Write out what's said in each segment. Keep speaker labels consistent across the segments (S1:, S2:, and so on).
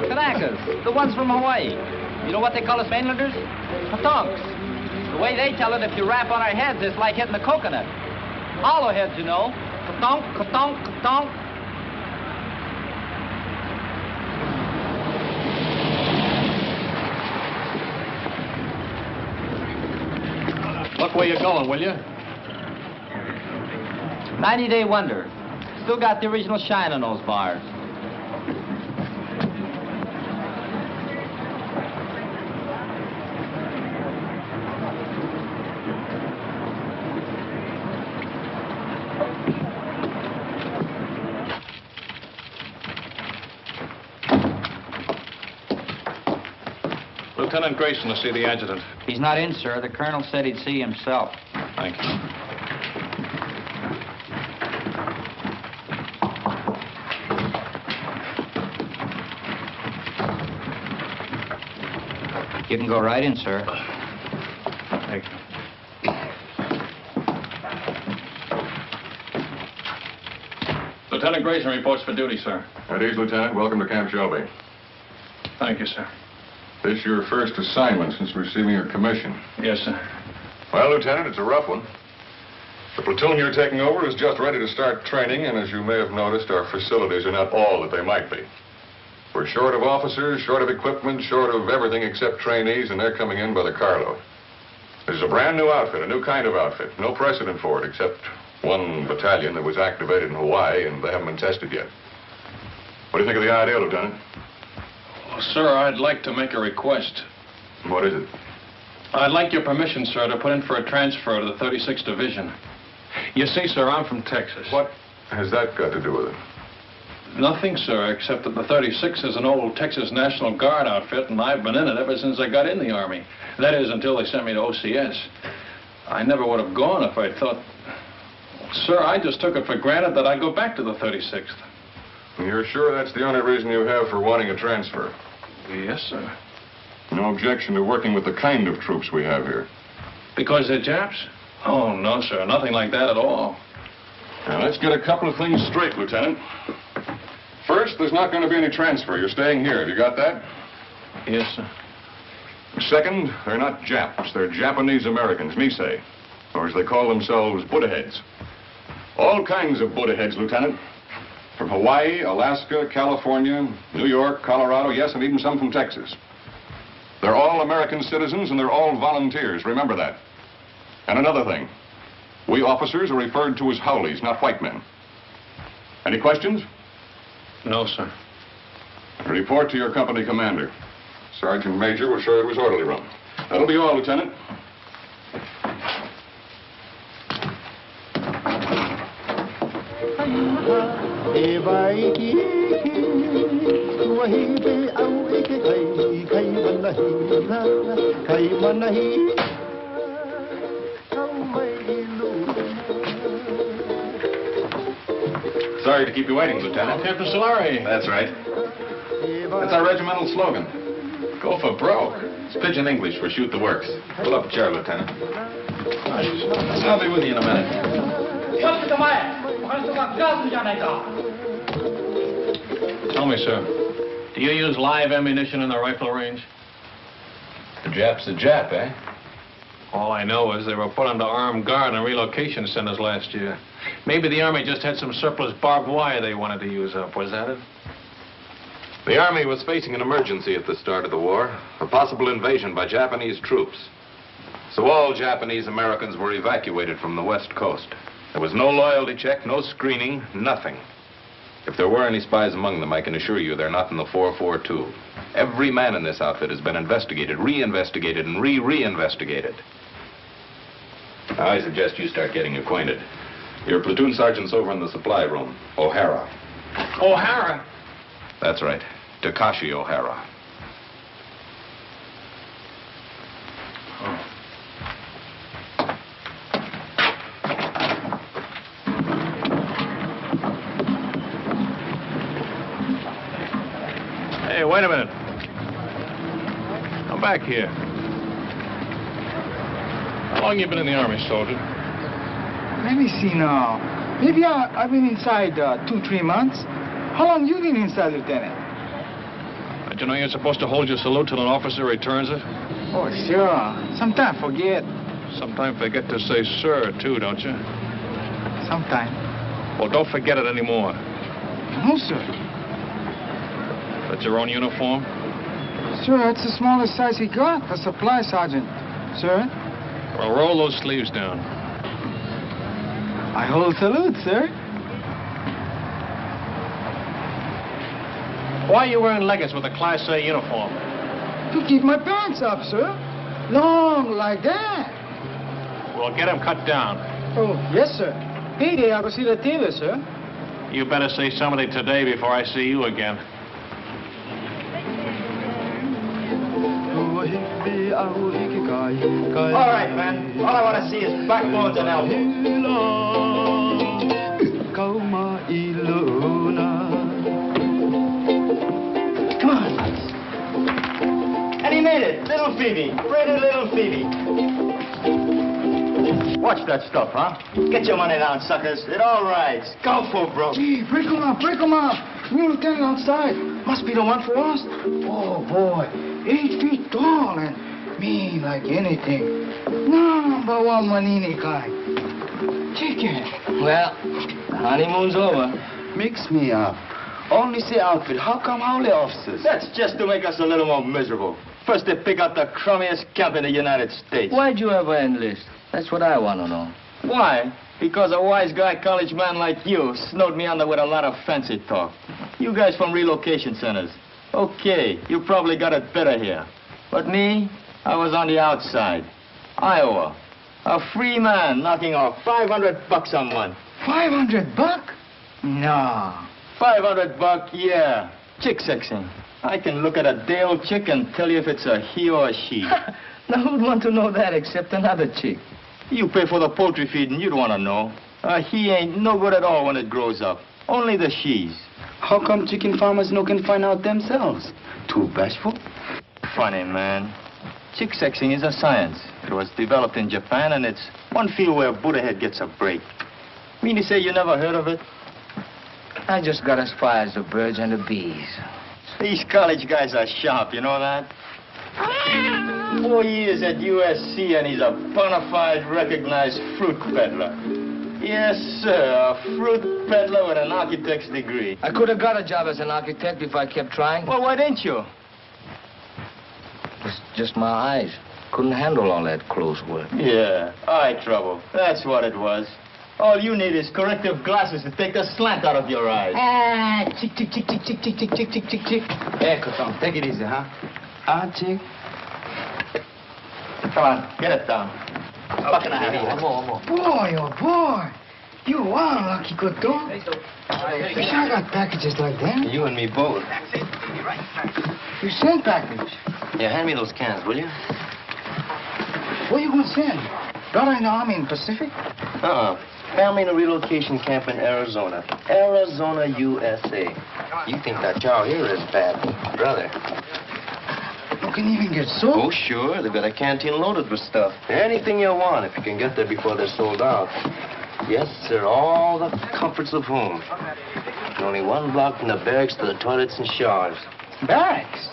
S1: Kanakas, the ones from Hawaii. You know what they call us mainlanders? Patonks. The way they tell it, if you rap on our heads, it's like hitting a coconut. Hollow heads, you know. Katonk, katonk, katonk.
S2: Look where you're going, will you?
S1: 90-day wonder. Still got the original shine on those bars.
S2: Lieutenant Grayson to see the adjutant.
S1: He's not in, sir. The colonel said he'd see himself.
S2: Thank you.
S1: You can go right in, sir.
S2: Thank you. Lieutenant Grayson reports for duty, sir.
S3: At ease, Lieutenant. Welcome to Camp Shelby.
S2: Thank you, sir.
S3: This your first assignment since receiving your commission?
S2: Yes, sir.
S3: Well, Lieutenant, it's a rough one. The platoon you're taking over is just ready to start training, and as you may have noticed, our facilities are not all that they might be. We're short of officers, short of equipment, short of everything except trainees, and they're coming in by the carload. This is a brand new outfit, a new kind of outfit. No precedent for it, except one battalion that was activated in Hawaii, and they haven't been tested yet. What do you think of the idea, Lieutenant?
S2: Well, sir, I'd like to make a request.
S3: What is it?
S2: I'd like your permission, sir, to put in for a transfer to the 36th Division. You see, sir, I'm from Texas.
S3: What has that got to do with it?
S2: Nothing, sir, except that the 36th is an old Texas National Guard outfit, and I've been in it ever since I got in the Army. That is, until they sent me to OCS. I never would have gone if I'd thought... Sir, I just took it for granted that I'd go back to the 36th.
S3: You're sure that's the only reason you have for wanting a transfer?
S2: Yes, sir.
S3: No objection to working with the kind of troops we have here?
S2: Because they're Japs? Oh, no, sir, nothing like that at all.
S3: Now, let's get a couple of things straight, Lieutenant. First, there's not going to be any transfer. You're staying here. Have you got that?
S2: Yes, sir.
S3: Second, they're not Japs. They're Japanese Americans, Nisei, or as they call themselves, Buddha heads. All kinds of Buddha heads, Lieutenant. From Hawaii, Alaska, California, New York, Colorado, yes, and even some from Texas. They're all American citizens, and they're all volunteers. Remember that. And another thing. We officers are referred to as Howleys, not white men. Any questions?
S2: No, sir.
S3: Report to your company commander. Sergeant Major will show you to his orderly room. That'll be all, Lieutenant. Sorry to keep you waiting, Lieutenant.
S2: Captain Solari.
S3: That's right. That's our regimental slogan. Go for broke. It's pidgin English for shoot the works. Pull up a chair, Lieutenant. I'll be with you in a minute.
S2: Tell me, sir, do you use live ammunition in the rifle range?
S3: The Jap's a Jap, eh?
S2: All I know is they were put under armed guard in relocation centers last year. Maybe the Army just had some surplus barbed wire they wanted to use up. Was that it?
S4: The Army was facing an emergency at the start of the war, a possible invasion by Japanese troops. So all Japanese Americans were evacuated from the West Coast. There was no loyalty check, no screening, nothing. If there were any spies among them, I can assure you they're not in the 442. Every man in this outfit has been investigated, reinvestigated, and reinvestigated. Now, I suggest you start getting acquainted. Your platoon sergeant's over in the supply room, O'Hara.
S2: O'Hara?
S4: That's right, Takashi O'Hara.
S2: Hey, wait a minute. Come back here. How long you been in the Army, soldier?
S5: Let me see now. Maybe I've been inside 2-3 months. How long you been inside, Lieutenant?
S2: Don't you know you're supposed to hold your salute till an officer returns it?
S5: Oh, sure. Sometimes forget.
S2: Sometimes forget to say sir, too, don't you?
S5: Sometimes.
S2: Well, don't forget it anymore.
S5: No, sir.
S2: That's your own uniform?
S5: Sir, it's the smallest size he got for supply sergeant. Sir?
S2: Well, roll those sleeves down.
S5: I hold salute, sir.
S2: Why are you wearing leggings with a Class A uniform?
S5: To keep my pants up, sir. Long like that.
S2: Well, get them cut down.
S5: Oh, yes, sir. Payday, I'll go see the tailor, sir.
S2: You better say something today before I see you again.
S1: All right, man. All I want to see is backbones and elbows. Come on. And he made it. Little Phoebe. Pretty little Phoebe. Watch that stuff, huh? Get your money down, suckers. It all rides. Go for broke.
S5: Gee, break him up, break him up. New lieutenant outside. Must be the one for us. Oh, boy. 8 feet tall and mean like anything. Number one Manini kind. Chicken.
S1: Well, the honeymoon's over.
S5: Mix me up. Only say outfit. How come howley officers?
S1: That's just to make us a little more miserable. First they pick out the crummiest camp in the United States.
S6: Why'd you ever enlist? That's what I want to know.
S1: Why? Because a wise guy college man like you snowed me under with a lot of fancy talk. You guys from relocation centers. Okay, you probably got it better here. But me, I was on the outside. Iowa. A free man knocking off $500 a month.
S5: $500 bucks? No.
S1: $500, yeah. Chick sexing. I can look at a day-old chick and tell you if it's a he or a she.
S6: Now, who'd want to know that except another chick?
S1: You pay for the poultry feed and you'd want to know. A he ain't no good at all when it grows up. Only the she's.
S5: How come chicken farmers no can find out themselves? Too bashful?
S1: Funny, man. Chick sexing is a science. It was developed in Japan, and it's one field where Buddha head gets a break. Mean to say you never heard of it?
S6: I just got as far as the birds and the bees.
S1: These college guys are sharp, you know that? 4 years at USC, and he's a bona fide recognized fruit peddler. Yes, sir, a fruit peddler with an architect's degree.
S6: I could have got a job as an architect if I kept trying.
S1: Well, why didn't you?
S6: It's just my eyes. Couldn't handle all that close work.
S1: Yeah, eye trouble. That's what it was. All you need is corrective glasses to take the slant out of your eyes.
S5: Ah, chick, chick, chick, chick, chick, chick, chick, chick, chick, chick, chick.
S1: Hey, Coton, take it easy, huh?
S5: Ah, chick.
S1: Come on, get it down. Buck and a half. One more.
S5: Boy, oh boy. You are lucky, Coton. Wish I got packages like that.
S7: You and me both.
S5: You send package.
S7: Yeah, hand me those cans, will you?
S5: Where you gonna send? Brother in the Army in Pacific?
S7: Family in a relocation camp in Arizona. Arizona, USA. You think that cow here is bad, brother.
S5: You can even get soap.
S7: Oh, sure. They've got a canteen loaded with stuff. Anything you want if you can get there before they're sold out. Yes, sir. All the comforts of home. And only one block from the barracks to the toilets and showers.
S5: Barracks?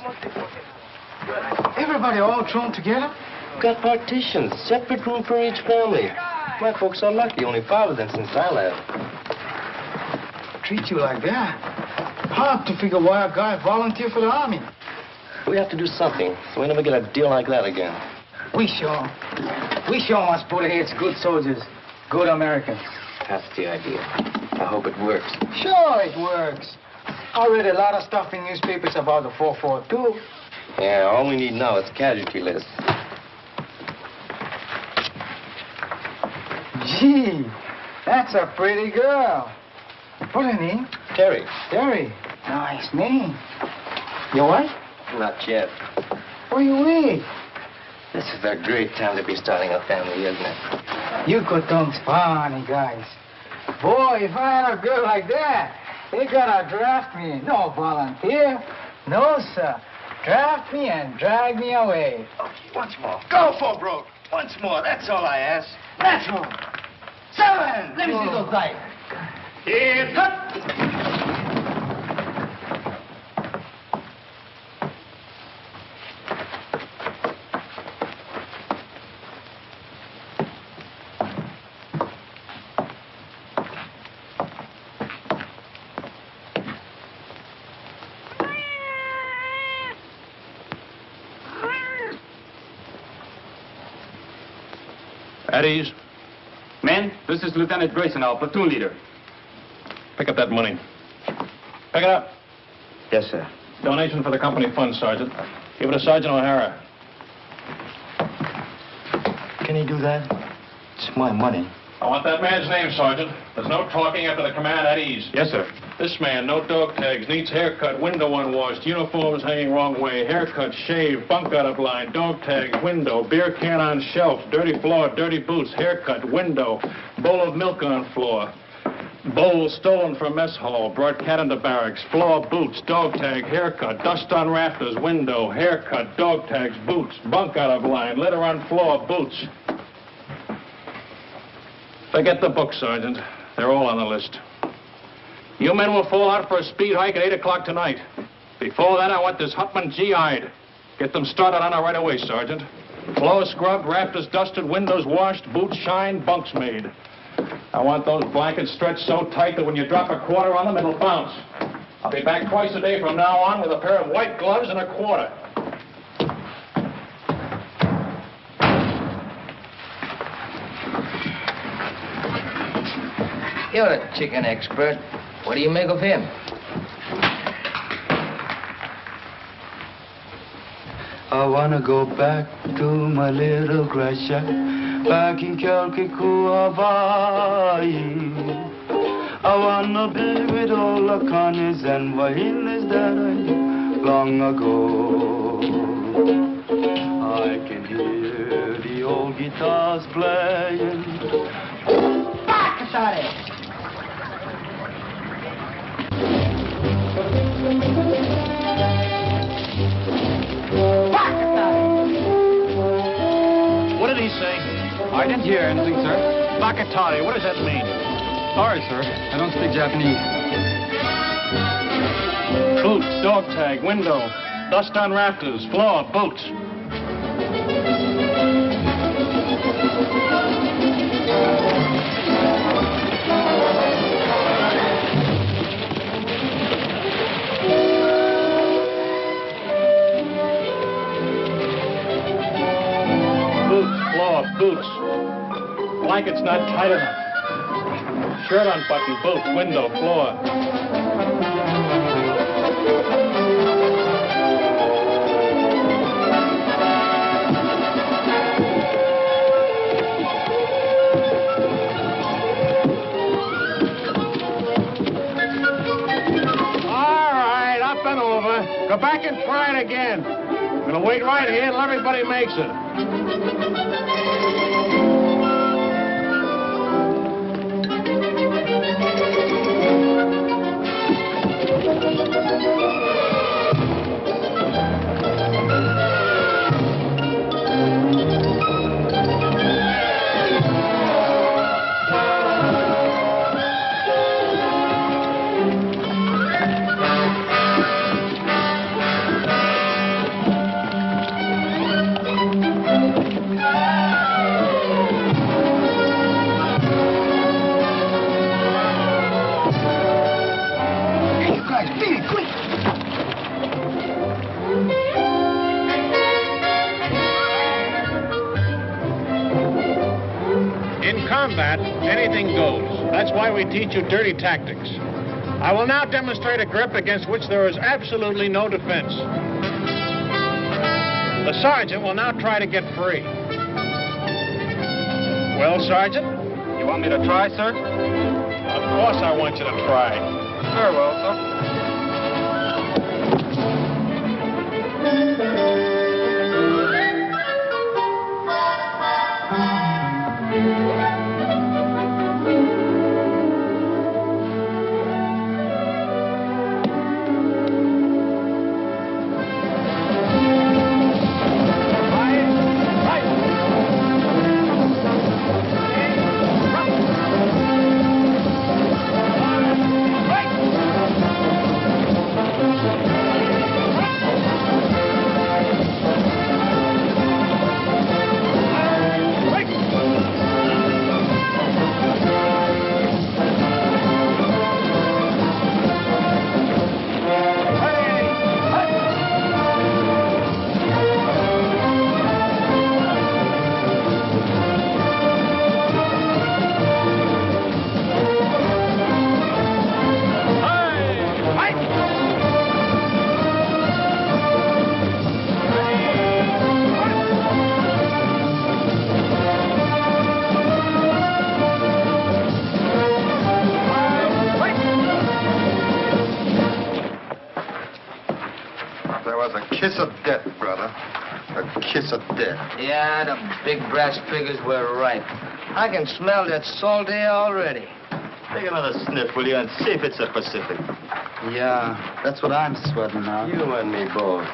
S5: Everybody all thrown together?
S7: Got partitions. Separate room for each family. My folks are lucky. Only 5 of them since I left.
S5: Treat you like that? Hard to figure why a guy volunteered for the Army.
S7: We have to do something, so we never get a deal like that again.
S5: We sure must put heads good soldiers, good Americans.
S7: That's the idea. I hope it works.
S5: Sure it works. I read a lot of stuff in newspapers about the 442.
S7: Yeah, all we need now is casualty lists.
S5: Gee, that's a pretty girl. What's her name?
S7: Terry.
S5: Terry. Nice name. Your wife?
S7: Not yet.
S5: Where you with?
S7: This is a great time to be starting a family, isn't it?
S5: You Coton's funny guys. Boy, if I had a girl like that, they gotta draft me. No volunteer. No, sir. Draft me and drag me away.
S7: Once more. Go for broke. Once more. That's all I ask. That's all. 7. Let me see those dice. Here, cut.
S2: At ease.
S8: Men, this is Lieutenant Grayson, our platoon leader.
S2: Pick up that money. Pick it up.
S7: Yes, sir.
S2: Donation for the company fund, Sergeant. Give it to Sergeant O'Hara.
S7: Can he do that? It's my money.
S2: I want that man's name, Sergeant. There's no talking after the command. At ease.
S8: Yes, sir.
S2: This man, no dog tags, needs haircut, window unwashed, uniforms hanging wrong way, haircut, shave, bunk out of line, dog tags, window, beer can on shelf, dirty floor, dirty boots, haircut, window, bowl of milk on floor, bowl stolen from mess hall, brought cat into barracks, floor, boots, dog tag, haircut, dust on rafters, window, haircut, dog tags, boots, bunk out of line, litter on floor, boots. Forget the book, Sergeant. They're all on the list. You men will fall out for a speed hike at 8 o'clock tonight. Before that, I want this Hutman GI'd. Get them started on it right away, Sergeant. Floor scrubbed, rafters dusted, windows washed, boots shined, bunks made. I want those blankets stretched so tight that when you drop a quarter on them, it'll bounce. I'll be back twice a day from now on with a pair of white gloves and a quarter.
S6: You're a chicken expert. What do you make of him?
S5: I wanna go back to my little grass shack back in Calcutta, Hawaii. I wanna be with all the Connies and Vahinis that I knew long ago. I can hear the old guitars playing. Back, Sorry.
S2: What did he say?
S8: I didn't hear anything, sir.
S2: Bakatari, what does that mean?
S8: Sorry, sir. I don't speak Japanese.
S2: Boots, dog tag, window, dust on rafters, floor, boots. Boots. Blanket's not tight enough. Shirt unbuttoned, boots, window, floor. All right, up and over. Go back and try it again. I'm gonna wait right here until everybody makes it. Anything goes. That's why we teach you dirty tactics. I will now demonstrate a grip against which there is absolutely no defense. The sergeant will now try to get free. Well, Sergeant?
S8: You want me to try, sir?
S2: Of course I want you to try.
S8: Very well, sir.
S7: Kiss of death. Yeah, the big brass figures were right. I can smell that salt air already.
S9: Take another sniff, will you, and see if it's the Pacific.
S5: Yeah, that's what I'm sweating now.
S7: You and me both.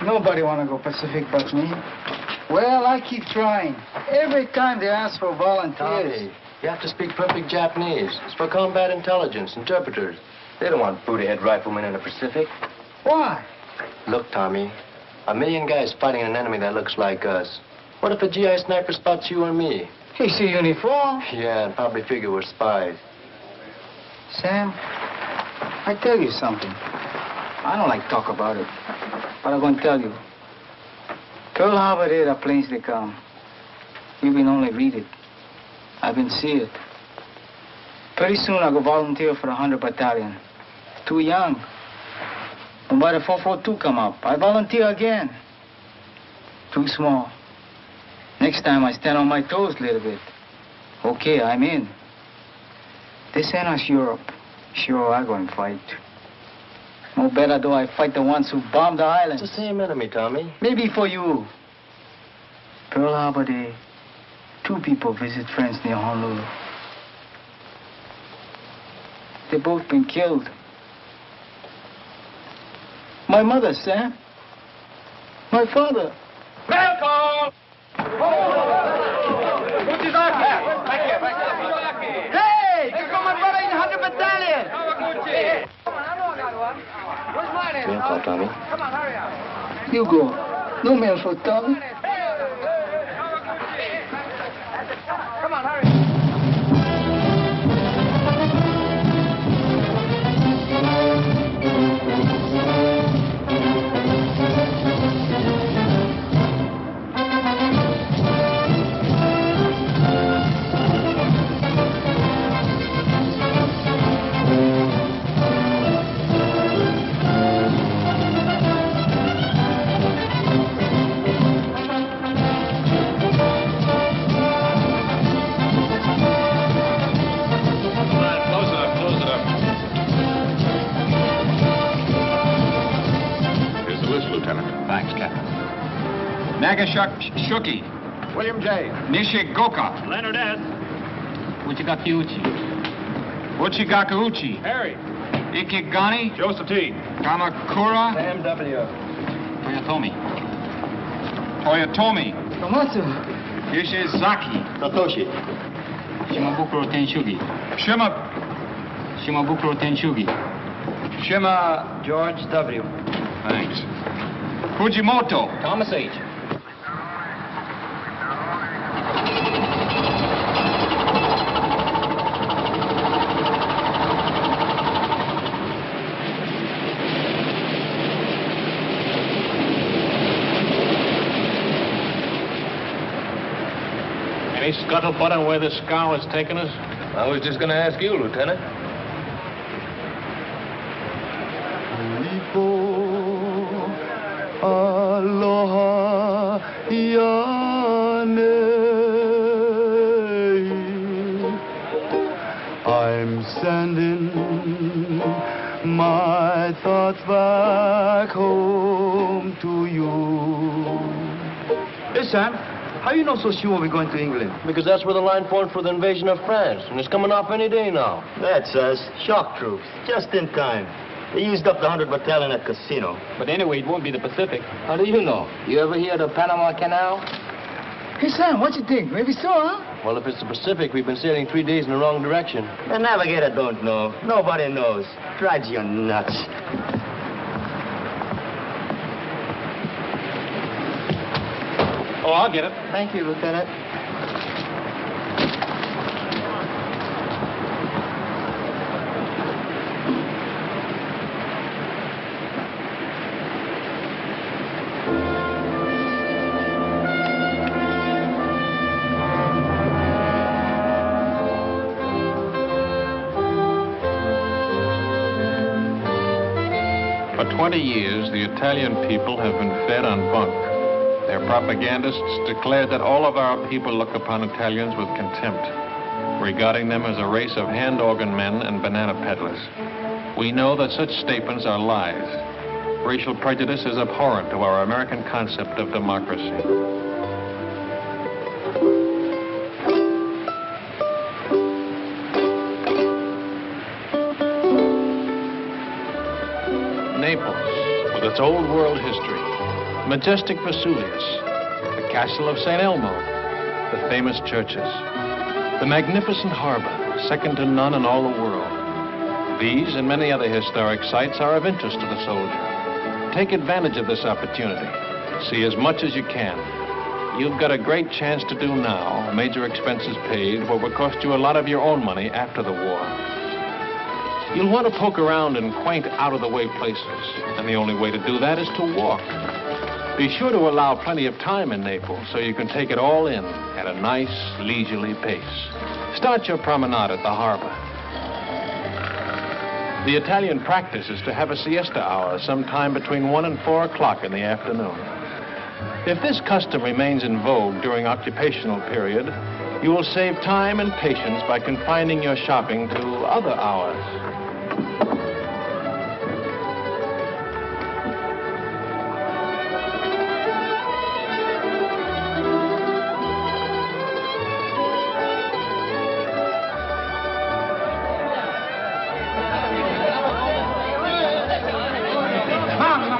S5: Nobody want to go Pacific but me. Well, I keep trying. Every time they ask for volunteers.
S7: Tommy, you have to speak perfect Japanese. It's for combat intelligence, interpreters. They don't want booty-head riflemen in the Pacific.
S5: Why?
S7: Look, Tommy, 1 million guys fighting an enemy that looks like us. What if a GI sniper spots you or me?
S5: He see uniform.
S7: Yeah, and probably figure we're spies.
S5: Sam, I tell you something. I don't like talk about it, but I'm going to tell you. Pearl Harbor there, the planes they come. We've been only read it. I've been see it. Pretty soon I'll go volunteer for the 100 Battalion. Too young. And by the 442 come up, I volunteer again. Too small. Next time I stand on my toes a little bit. Okay, I'm in. They send us Europe. Sure, I'm going to fight. No better do I fight the ones who bombed the island.
S7: It's the same enemy, Tommy.
S5: Maybe for you. Pearl Harbor Day, 2 people visit friends near Honolulu. They both been killed. My mother, Sam. My father.
S1: Welcome! Hey! Here come my brother in the 100 Battalion!
S7: Mail call, Tommy.
S5: You go. No mail for Tommy.
S1: Come on, hurry!
S2: Nagashuki.
S3: William J.
S2: Nishigoka.
S8: Leonard S.
S2: Uchigakiuchi. Uchigakuuchi.
S8: Harry.
S2: Ikigani.
S8: Joseph T.
S2: Kamakura.
S9: Sam W.
S2: Toyotomi. Toyotomi.
S5: Tomatsu.
S2: Ishizaki.
S9: Satoshi.
S8: Shimabukuro Tenshugi.
S2: Shimabukuro Tenshugi.
S9: Shima George W.
S2: Thanks. Fujimoto.
S1: Thomas H.
S2: Any scuttlebutt on where this scow has taken us?
S7: I was just going to ask you, Lieutenant.
S5: Aloha Yane. I'm sending my thoughts back home to you. Hey, Sam, how you know so sure we're going to England?
S7: Because that's where the line formed for the invasion of France, and it's coming off any day now.
S9: That's us. Shock troops. Just in time. They eased up the 100 Battalion at Casino.
S8: But anyway, it won't be the Pacific.
S7: How do you know? You ever hear of the Panama Canal?
S5: Hey, Sam, what you think? Maybe so, huh?
S7: Well, if it's the Pacific, we've been sailing 3 days in the wrong direction.
S9: The navigator don't know. Nobody knows. Drives you nuts.
S2: Oh, I'll get it.
S9: Thank you, Lieutenant.
S2: For 20 years, the Italian people have been fed on bunk. Their propagandists declared that all of our people look upon Italians with contempt, regarding them as a race of hand organ men and banana peddlers. We know that such statements are lies. Racial prejudice is abhorrent to our American concept of democracy. Naples, with its old world history, majestic Vesuvius, the castle of St. Elmo, the famous churches, the magnificent harbor, second to none in all the world. These and many other historic sites are of interest to the soldier. Take advantage of this opportunity. See as much as you can. You've got a great chance to do now, major expenses paid, what will cost you a lot of your own money after the war. You'll want to poke around in quaint, out-of-the-way places, and the only way to do that is to walk. Be sure to allow plenty of time in Naples so you can take it all in at a nice, leisurely pace. Start your promenade at the harbor. The Italian practice is to have a siesta hour sometime between 1 and 4 o'clock in the afternoon. If this custom remains in vogue during occupational period, you will save time and patience by confining your shopping to other hours.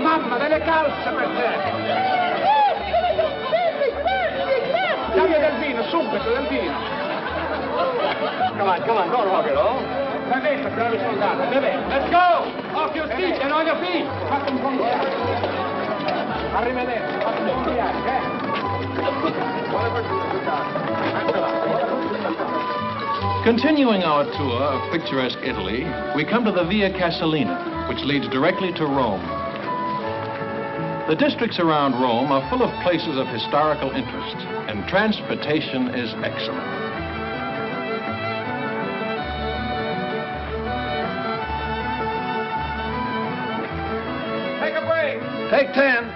S5: Mamma, delle calze per te! Dammi del vino, subito, del vino! Come on, don't hog it all. Bevete, bravi soldati, bevete. Let's go! Off your feet and on your feet! Fate un buon viaggio. Arrivederci, fate un buon viaggio,
S2: Continuing our tour of picturesque Italy, we come to the Via Casalina, which leads directly to Rome. The districts around Rome are full of places of historical interest, and transportation is excellent.
S5: Take a break!
S2: Take 10.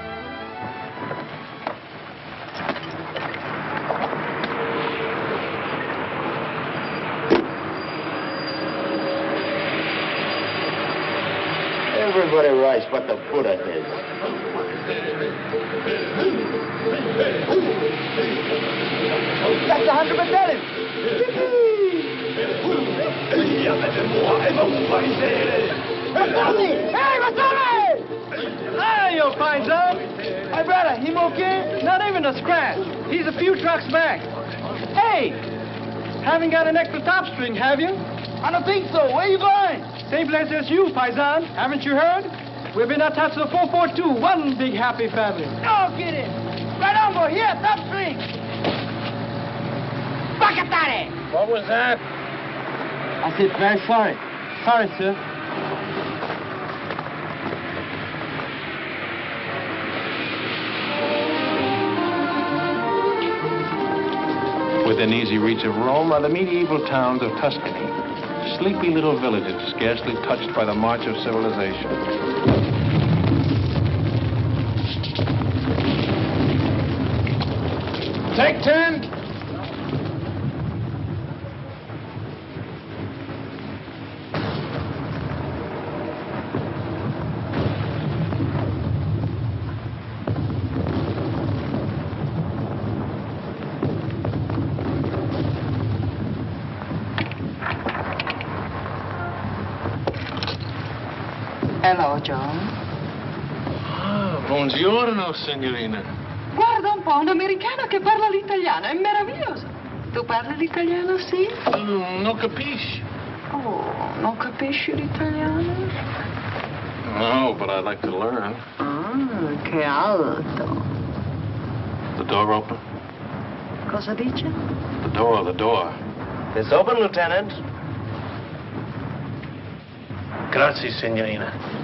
S9: Everybody writes what the Buddha did.
S5: That's 100 medallions! Hey, Mazzone!
S1: Hey, you Paisan! Hey, brother, him okay? Not even a scratch. He's a few trucks back. Hey! Haven't got an extra top string, have you?
S5: I don't think so. Where are you going?
S1: Same place as you, Paisan. Haven't you heard? We've been attached to the 442, one big happy family.
S5: No kidding. Right on, boy. Here, top string. Bacatare!
S2: What was that?
S6: I said, very sorry. Sorry, sir.
S2: Within easy reach of Rome are the medieval towns of Tuscany. Sleepy little villages, scarcely touched by the march of civilization.
S5: Take 10.
S10: Hello, John.
S2: Ah, buongiorno, signorina.
S10: Guarda un po', un americano che parla l'italiano, è meraviglioso. Tu parli l'italiano, sì?
S2: Non capisci?
S10: Oh, non capisci l'italiano?
S2: No, but I'd like to learn.
S10: Ah, che alto.
S2: The door open?
S10: Cosa dice?
S2: The door.
S7: It's open, Lieutenant.
S2: Grazie, signorina.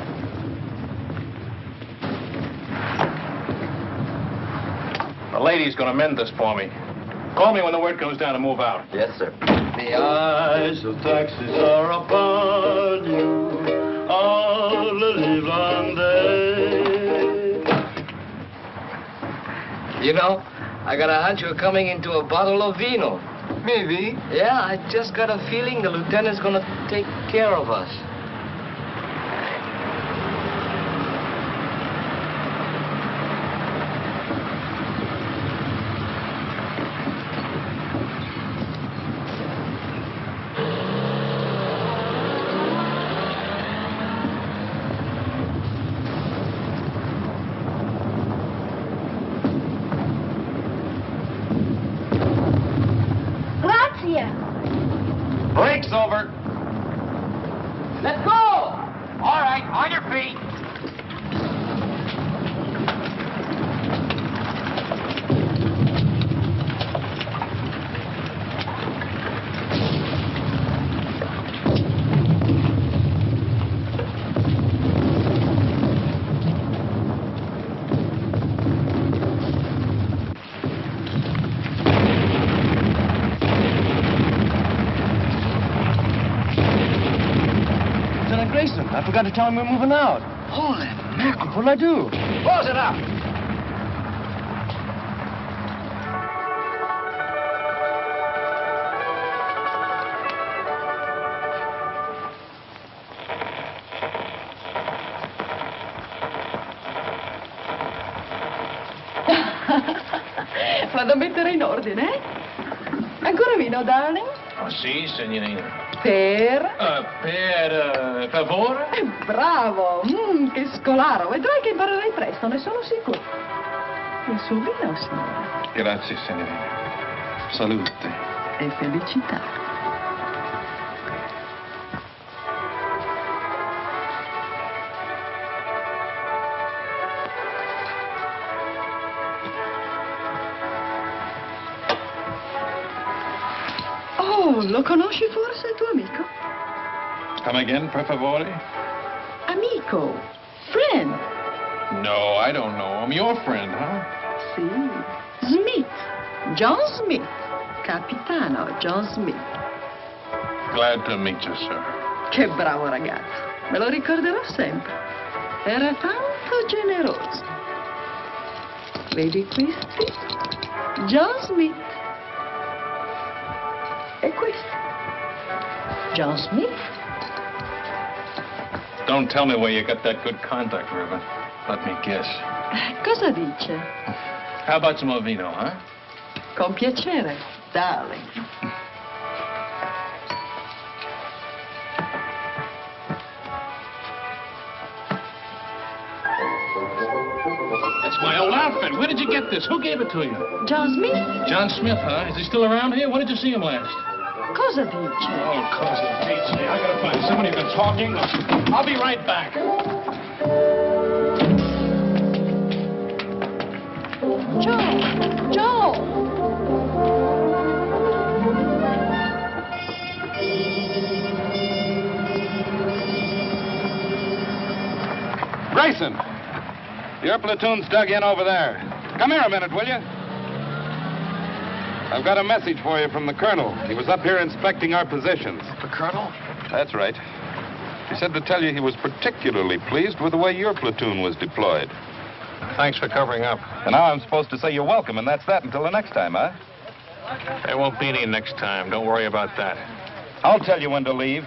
S2: The lady's gonna mend this for me. Call me when the word comes down to move out.
S7: Yes, sir.
S9: The eyes of Texas are upon you all the livelong day.
S6: You know, I got a hunch you're coming into a bottle of vino.
S5: Maybe.
S6: Yeah, I just got a feeling the lieutenant's gonna take care of us.
S11: got to tell him we're moving out.
S5: Holy mackerel.
S11: What'll I do?
S1: Close it up.
S10: Vado a mettere in ordine, eh? Ancora vino, darling?
S2: Oh, sì, signorina.
S10: Per
S2: favore?
S10: Bravo! Che scolaro! Vedrai che imparerai presto, ne sono sicuro. Il suo vino, signora.
S2: Grazie, signorina. Salute.
S10: E felicità. Oh, lo conosci forse il tuo amico?
S2: Come again, per favore?
S10: Amico. Friend.
S2: No, I don't know him. Your friend, huh?
S10: Sì. Smith. John Smith. Capitano John Smith.
S2: Glad to meet you, sir.
S10: Che bravo ragazzo. Me lo ricorderò sempre. Era tanto generoso. Vedi questi? John Smith. E questo? John Smith.
S2: Don't tell me where you got that good contact, Ribbon. Let me guess.
S10: Cosa dice?
S2: How about some more vino, huh?
S10: Con piacere, darling.
S2: That's my old outfit. Where did you get this? Who gave it to you?
S10: John Smith?
S2: John Smith, huh? Is he still around here? When did you see him last?
S10: Cosa dice?
S2: Oh, cosa dice. I gotta find somebody who's been talking. I'll be right back.
S10: Joe!
S4: Grayson, your platoon's dug in over there. Come here a minute, will you? I've got a message for you from the colonel. He was up here inspecting our positions.
S2: The colonel?
S4: That's right. He said to tell you he was particularly pleased with the way your platoon was deployed.
S2: Thanks for covering up.
S4: And now I'm supposed to say you're welcome, and that's that until the next time, huh?
S2: There won't be any next time. Don't worry about that.
S4: I'll tell you when to leave.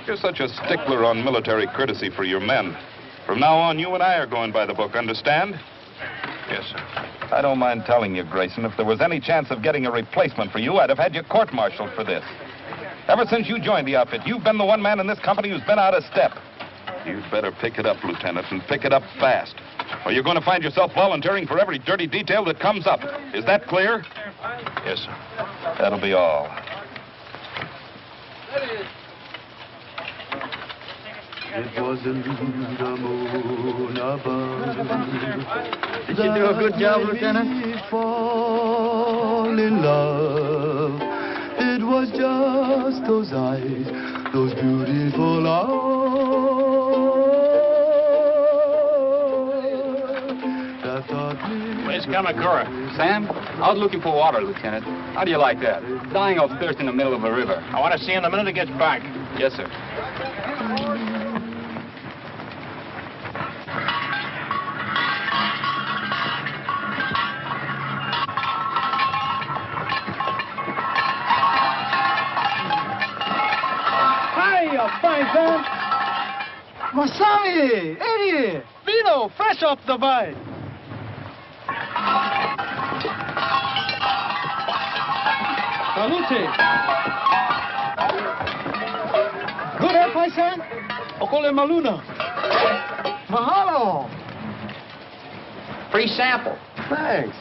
S4: You're such a stickler on military courtesy for your men. From now on, you and I are going by the book, understand?
S2: Yes, sir.
S4: I don't mind telling you, Grayson, if there was any chance of getting a replacement for you, I'd have had you court-martialed for this. Ever since you joined the outfit, you've been the one man in this company who's been out of step. You'd better pick it up, Lieutenant, and pick it up fast. Or you're going to find yourself volunteering for every dirty detail that comes up. Is that clear?
S2: Yes, sir.
S4: That'll be all.
S12: It wasn't the moon above.
S5: Did you do a good job, Lieutenant?
S12: Fall in love. It was just those eyes, those beautiful eyes. That thought me.
S8: Where's Kamakura? Sam, out looking for water, Lieutenant. How do you like that? Dying of thirst in the middle of a river.
S2: I want to see him the minute he gets back.
S8: Yes, sir.
S5: Fine, son. Masami, Eddie, Vino, fresh off the vine. Salute. Good, eh, paisan? Okole Maluna. Mahalo.
S1: Free sample.
S5: Thanks.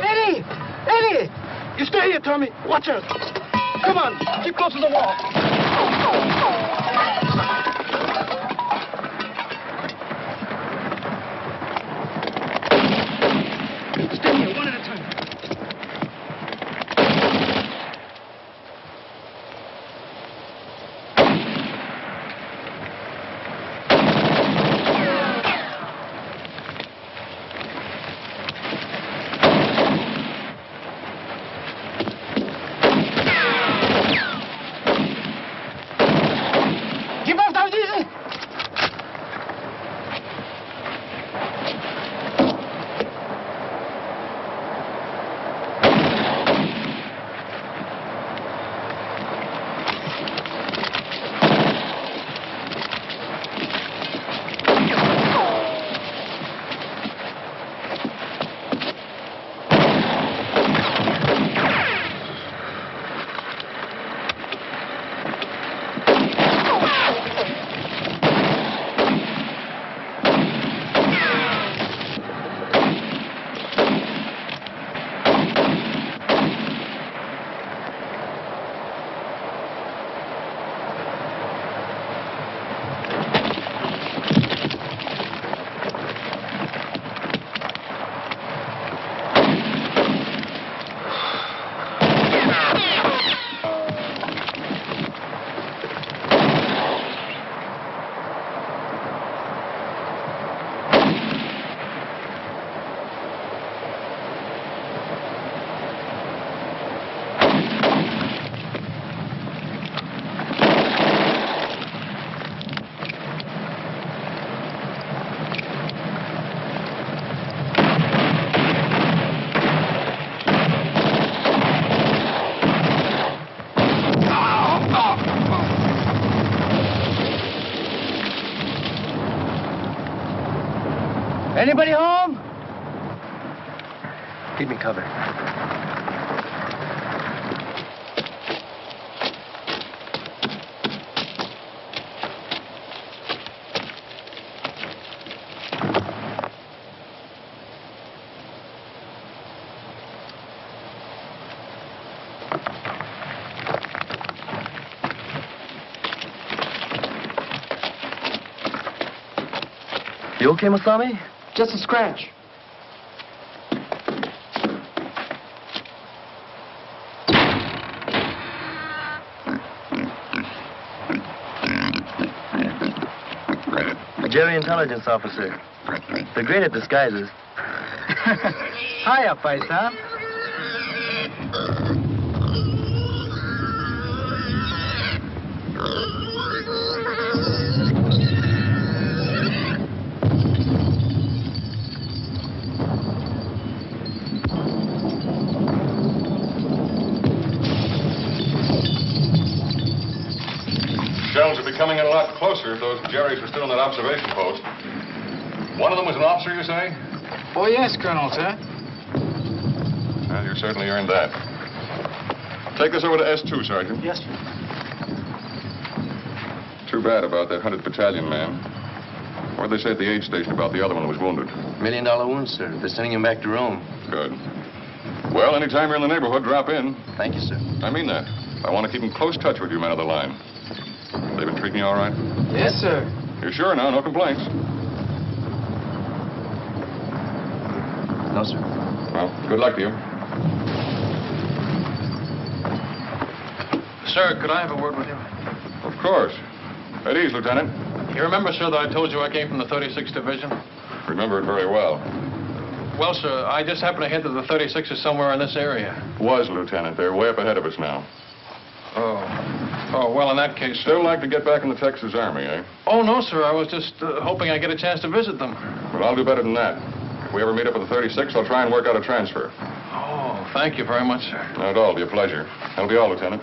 S5: Eddie! Eddie! You stay here, Tommy. Watch out. Come on, keep close to the wall. Stay here, one at a time.
S6: Anybody home? Keep me covered.
S7: You okay, Masami?
S5: Just a scratch.
S7: A Jerry intelligence officer. They're great at disguises.
S5: Hiya, Paisan.
S3: Shells are becoming a lot closer if those Jerrys were still in that observation post. One of them was an officer, you say?
S5: Oh, yes, Colonel, sir.
S3: Well, you certainly earned that. Take this over to S2, Sergeant.
S5: Yes, sir.
S3: Too bad about that 100th Battalion man. What'd they say at the aid station about the other one who was wounded?
S7: $1 million wound, sir. They're sending him back to Rome.
S3: Good. Well, anytime you're in the neighborhood, drop in.
S7: Thank you, sir.
S3: I mean that. I want to keep in close touch with you men of the line. They've been treating you all right?
S5: Yes, sir.
S3: You're sure now? No complaints?
S7: No, sir.
S3: Well, good luck to you.
S2: Sir, could I have a word with you?
S3: Of course. At ease, Lieutenant.
S2: You remember, sir, that I told you I came from the 36th Division?
S3: Remember it very well.
S2: Well, sir, I just happened to hit that the 36 is somewhere in this area.
S3: Was, Lieutenant. They're way up ahead of us now.
S2: Oh, well, in that case...
S3: Still like to get back in the Texas Army, eh?
S2: Oh, no, sir. I was just hoping I'd get a chance to visit them.
S3: Well, I'll do better than that. If we ever meet up with the 36, I'll try and work out a transfer.
S2: Oh, thank you very much, sir.
S3: Not at all. It'll be a pleasure. That'll be all, Lieutenant.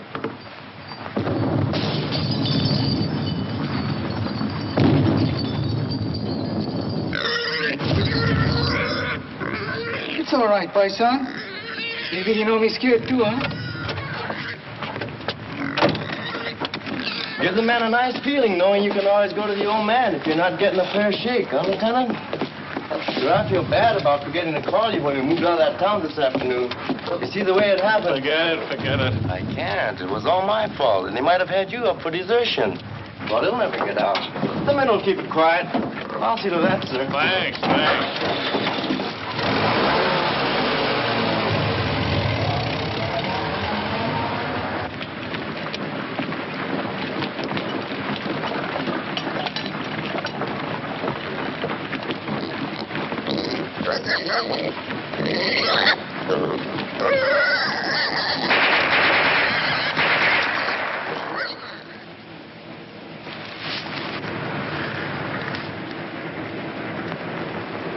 S5: It's all right, Paisan. Maybe you know me scared too, huh?
S7: Gives a man a nice feeling knowing you can always go to the old man if you're not getting a fair shake, huh, Lieutenant? Sure, I feel bad about forgetting to call you when we moved out of that town this afternoon. You see the way it happened?
S2: Forget it.
S7: I can't. It was all my fault, and they might have had you up for desertion. Well, they'll never get out. The men will keep it quiet. I'll see to that, sir.
S2: Thanks.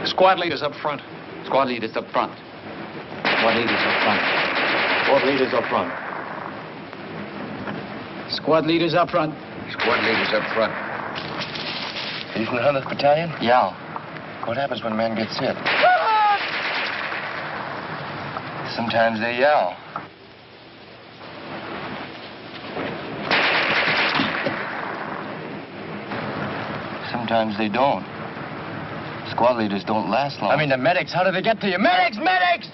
S2: Squad leaders up front.
S6: Squad leaders up front. Squad leaders up front.
S7: Squad leaders up front.
S5: Squad leaders up front.
S6: Squad leaders up front.
S7: Are you from the 100th Battalion?
S6: Yeah.
S7: What happens when a man gets hit? Sometimes they yell. Sometimes they don't. Squad leaders don't last long.
S6: I mean, the medics, how do they get to you? Medics! Medics!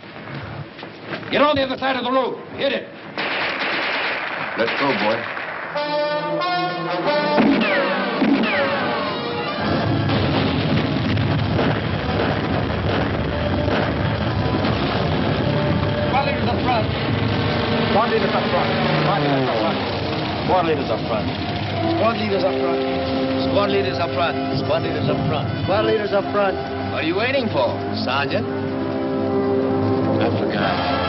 S1: Get on the other side of the road. Hit it.
S6: Let's go, boy.
S1: Squad leaders up front.
S5: Squad leaders up front.
S7: Squad leaders up front.
S5: Squad leaders up front.
S6: Squad leaders up front.
S7: Squad leaders up front.
S6: Squad leaders up front. What are you waiting for, Sergeant?
S7: I forgot.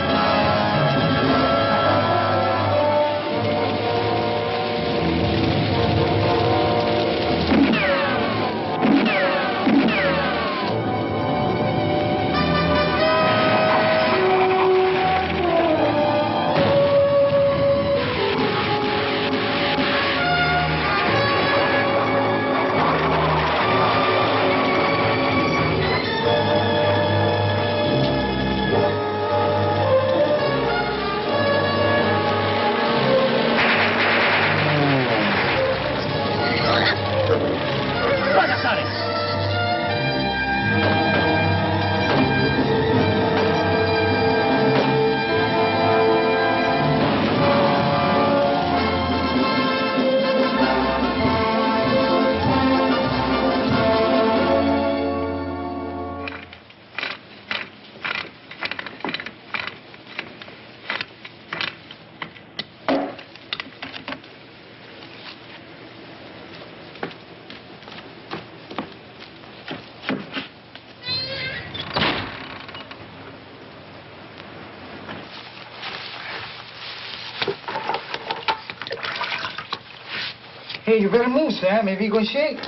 S5: Hey, you better move, Sam. Maybe you're going to shake.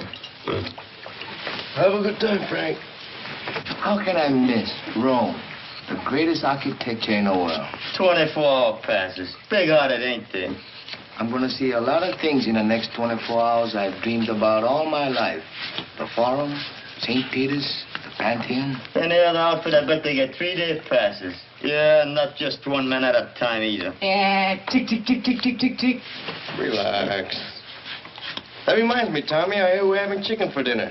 S7: Have a good time, Frank.
S6: How can I miss Rome, the greatest architecture in the world?
S9: 24-hour passes. Big-hearted, ain't they?
S6: I'm going to see a lot of things in the next 24 hours I've dreamed about all my life. The Forum, St. Peter's, the Pantheon.
S9: Any other outfit, I bet they get 3-day passes. Yeah, not just one man at a time either.
S5: Tick, tick, tick, tick, tick, tick, tick.
S7: Relax. That reminds me, Tommy, I hear we're having chicken for dinner.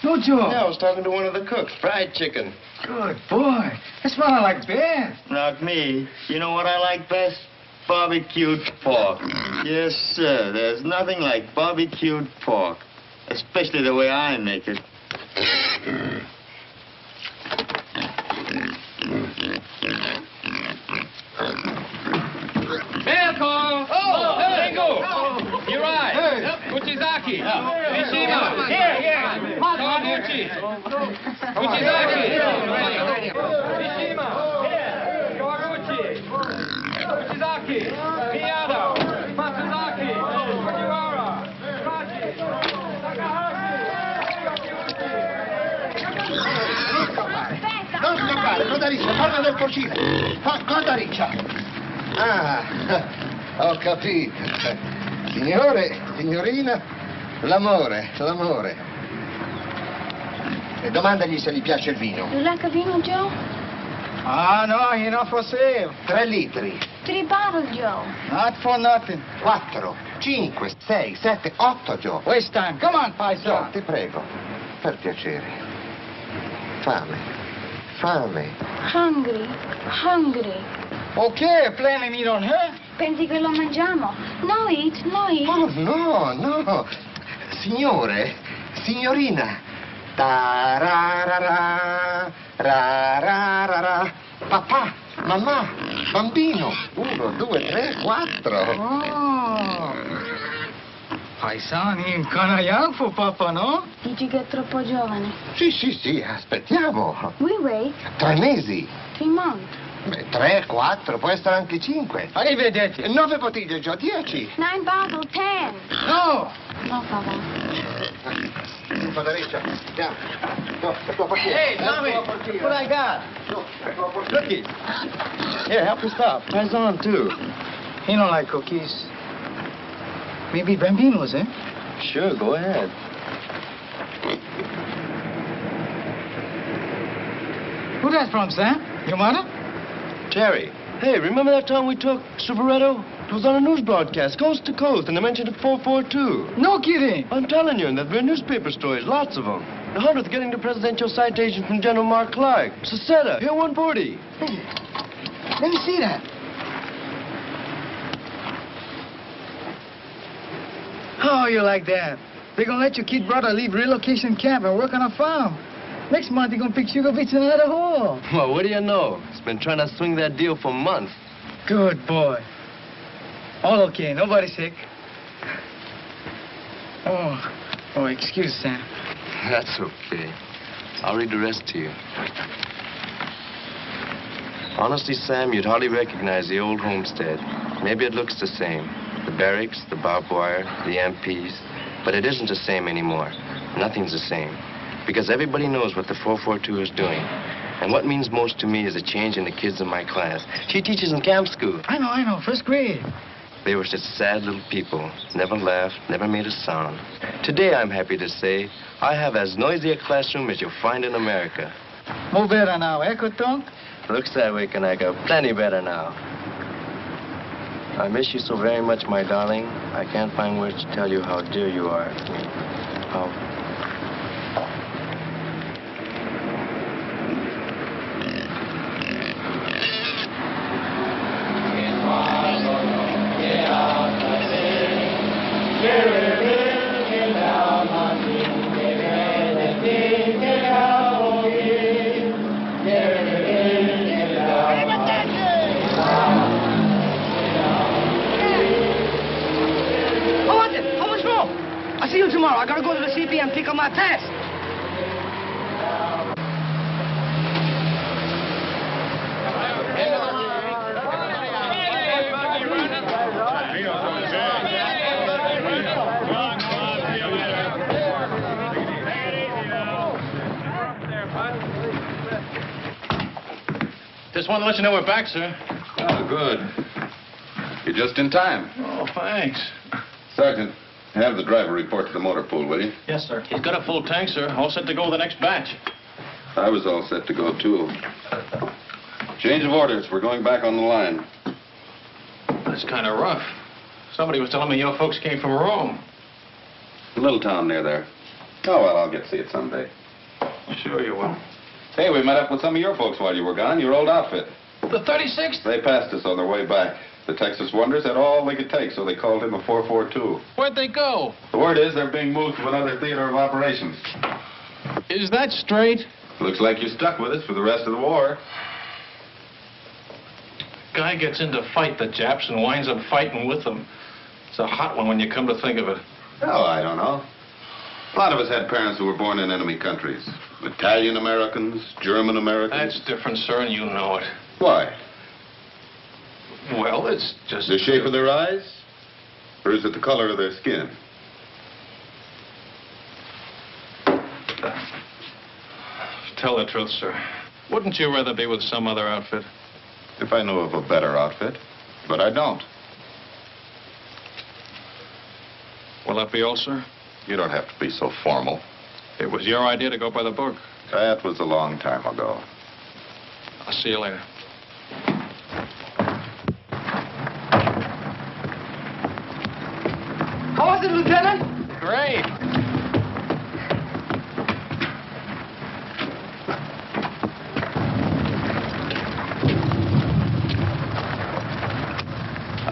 S5: No, Joe.
S7: Yeah, I was talking to one of the cooks. Fried chicken.
S5: Good boy. That's what I like best.
S9: Not me. You know what I like best? Barbecued pork. Yes, sir. There's nothing like barbecued pork. Especially the way I make it.
S8: Belko! Oh, Ringo! Hirai! Uchizaki! Mishima! Here! Kawaguchi! Uchizaki! Mishima! Kawaguchi! Uchizaki! Miyada! Matsuzaki! Fujiwara! Kaji!
S11: Non scappare, Codariccia, parla del porcino. Codariccia. Ah, ho capito. Signore, signorina, l'amore. E domandagli se gli piace il vino.
S13: You like a vino, Joe?
S5: Ah, no, you're not for sale.
S11: 3 litri.
S13: 3 bottles, Joe.
S5: Not for nothing.
S11: 4, 5, 6, 7, 8, Joe.
S5: Waste time. Come on,
S11: Joe,
S5: paisa.
S11: ti prego. Per piacere. Fame.
S13: Hungry.
S5: Ok, planning meat on her.
S13: Pensi che lo mangiamo? No eat.
S11: Oh, no. Signore, signorina. Tararara, rararara. Papà, mamma, bambino. 1, 2, 3, 4.
S5: Oh. Paisani, in kind of young for Papa, no?
S13: Dici che è troppo giovane.
S11: Sì, aspettiamo.
S13: We wait
S11: 3 mesi.
S13: 3 months.
S11: 3, 4, può essere anche 5.
S5: Arrivederci.
S11: 9 bottiglie, Joe, 10.
S13: 9 bottles, 10.
S5: No.
S13: No, papà.
S11: Codariccia, andiamo. No, la tua portiera.
S9: Hey, Tommy, what I got? Cookies. Here, help yourself. Try some, too.
S5: He don't like cookies. Maybe Bambino's, eh?
S9: Sure, go ahead.
S5: Who that from, Sam? Your mother?
S7: Jerry. Hey, remember that time we took Superetto? It was on a news broadcast, coast to coast, and they mentioned it 442.
S5: No kidding.
S7: I'm telling you, and there've been newspaper stories, lots of them. The 100th getting the presidential citation from General Mark Clark. Seceta, here 140.
S5: Hey, let me see that. Oh, you like that? They're gonna let your kid brother leave relocation camp and work on a farm. Next month, they're gonna pick sugar beets in another hole.
S7: Well, what do you know? He's been trying to swing that deal for months.
S5: Good boy. All okay, nobody sick. Oh, excuse, Sam.
S7: That's okay. I'll read the rest to you. Honestly, Sam, you'd hardly recognize the old homestead. Maybe it looks the same. The barracks, the barbed wire, the MPs. But it isn't the same anymore. Nothing's the same. Because everybody knows what the 442 is doing. And what means most to me is a change in the kids in my class. She teaches in camp school.
S5: I know, 1st grade.
S7: They were just sad little people. Never laughed, never made a sound. Today, I'm happy to say, I have as noisy a classroom as you'll find in America.
S5: More better now, eh, Kotonk?
S7: Looks that way, Kanaka. Plenty better now. I miss you so very much, my darling. I can't find words to tell you how dear you are to me. How...
S14: I'll see you tomorrow. I gotta go to the CP and pick up my test.
S2: Just wanted to let you know we're back, sir.
S4: Oh, good. You're just in time.
S2: Oh, thanks.
S4: Sergeant, have the driver report to the motor pool, will you?
S2: Yes, sir. He's got a full tank, sir. All set to go with the next batch.
S4: I was all set to go, too. Change of orders. We're going back on the line.
S2: That's kind of rough. Somebody was telling me your folks came from Rome.
S4: A little town near there. Oh, well, I'll get to see it someday.
S2: Sure you will.
S4: Hey, we met up with some of your folks while you were gone. Your old outfit.
S2: The 36th?
S4: They passed us on their way back. The Texas Wonders had all they could take, so they called him a 442.
S2: Where'd they go?
S4: The word is they're being moved to another theater of operations.
S2: Is that straight?
S4: Looks like you're stuck with us for the rest of the war.
S2: Guy gets in to fight the Japs and winds up fighting with them. It's a hot one when you come to think of it.
S4: Oh, I don't know. A lot of us had parents who were born in enemy countries. Italian Americans, German Americans.
S2: That's different, sir, and you know it.
S4: Why?
S2: Well, it's just...
S4: The shape of their eyes? Or is it the color of their skin?
S2: Tell the truth, sir. Wouldn't you rather be with some other outfit?
S4: If I knew of a better outfit. But I don't.
S2: Will that be all, sir?
S4: You don't have to be so formal.
S2: It was your idea to go by the book.
S4: That was a long time ago.
S2: I'll see you later.
S14: How was it, Lieutenant?
S2: Great.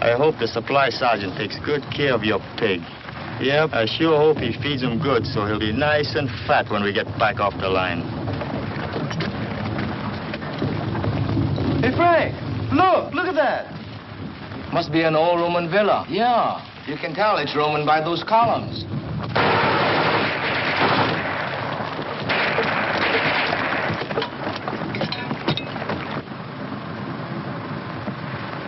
S9: I hope the supply sergeant takes good care of your pig. Yep, I sure hope he feeds him good so he'll be nice and fat when we get back off the line.
S5: Hey, Frank, look at that.
S6: Must be an old Roman villa. Yeah, you can tell it's Roman by those columns.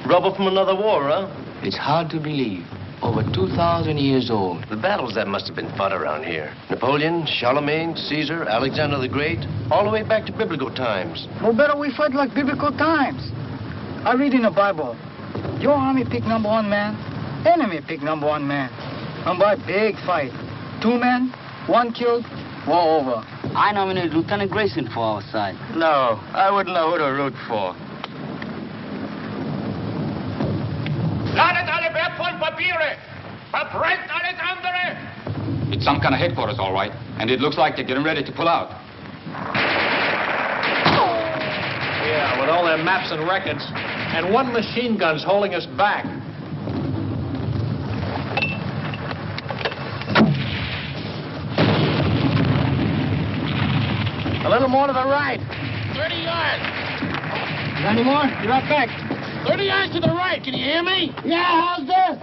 S7: Rubber from another war, huh?
S6: It's hard to believe. Over 2,000 years old.
S7: The battles that must have been fought around here. Napoleon, Charlemagne, Caesar, Alexander the Great, all the way back to biblical times.
S5: No better we fight like biblical times. I read in the Bible, your army pick number 1 man, enemy pick number 1 man. And by big fight, 2 men, 1 killed, war over.
S14: I nominated Lieutenant Grayson for our side.
S9: No, I wouldn't know who to root for.
S15: Ladet alle Wert von Papiere! Verbrennt alles andere!
S8: It's some kind of headquarters, all right. And it looks like they're getting ready to pull out.
S2: Yeah, with all their maps and records. And 1 machine gun's holding us back. A little more to the right.
S15: 30 yards!
S5: You got any more? Be right back.
S15: 30 yards to the right, can you hear me?
S5: Yeah, how's this?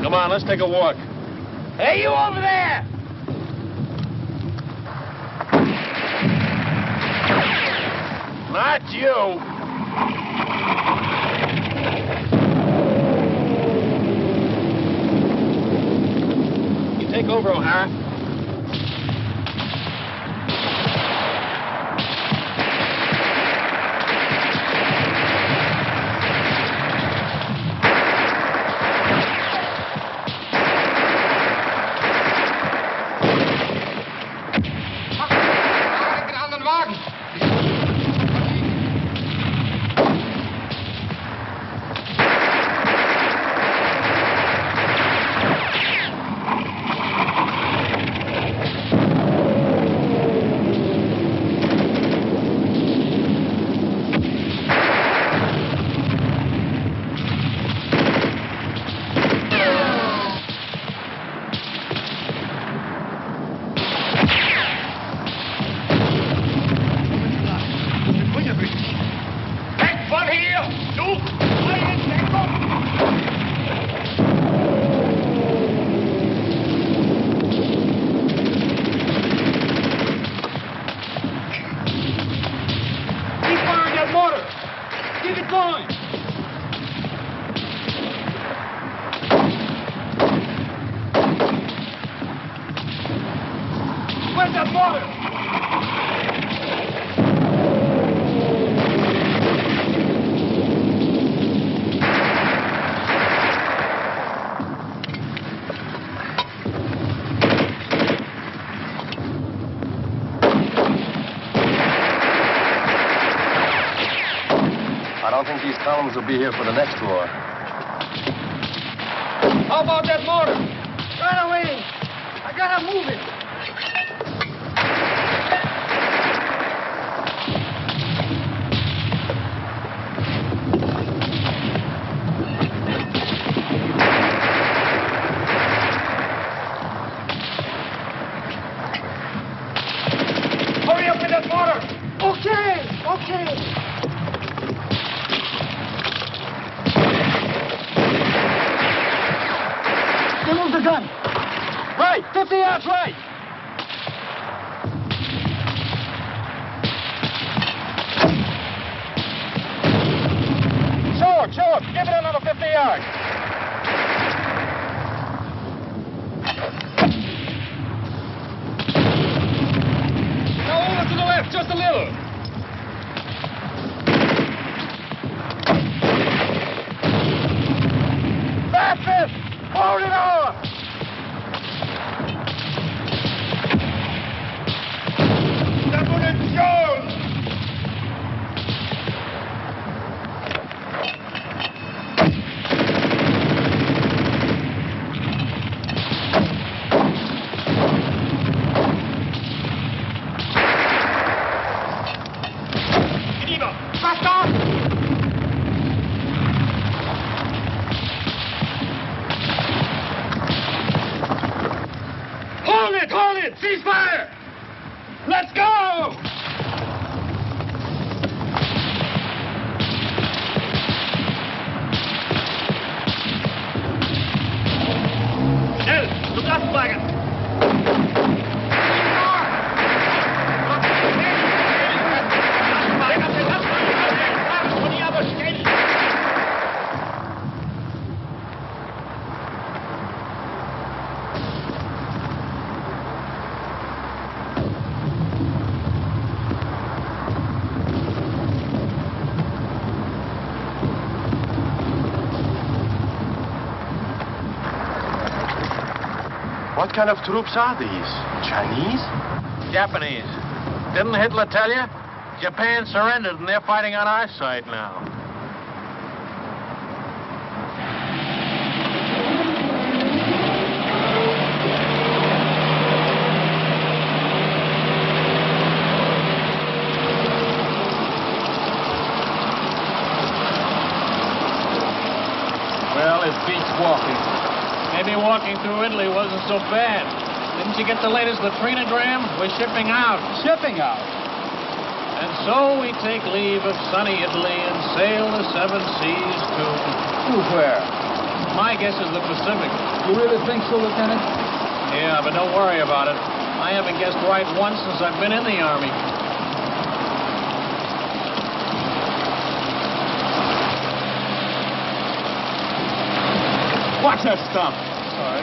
S2: Come on, let's take a walk.
S15: Hey, you over there! Not you!
S2: You take over, O'Hara.
S7: don't think these columns will be here for the next war.
S1: How about that motor?
S5: Right away. I gotta move it.
S1: Hurry up with that motor!
S5: Okay. Remove the gun.
S1: Right, 50 yards right. Show it. Give it another 50 yards. Now over to the left, just a little. That's it. Hold it on. Lieutenant Jones! Hold it! Ceasefire! Let's go! Schnell, zum Lastwagen!
S15: What kind of troops are these? Chinese? Japanese. Didn't Hitler tell you? Japan surrendered and they're fighting on our side now.
S16: Well, it beats walking. Maybe walking through Italy wasn't so bad. Didn't you get the latest latrinogram? We're shipping out.
S8: Shipping out?
S16: And so we take leave of sunny Italy and sail the seven seas to
S8: where?
S16: My guess is the Pacific.
S8: You really think so, Lieutenant?
S16: Yeah, but don't worry about it. I haven't guessed right once since I've been in the Army.
S8: Watch that stump.
S16: Sorry.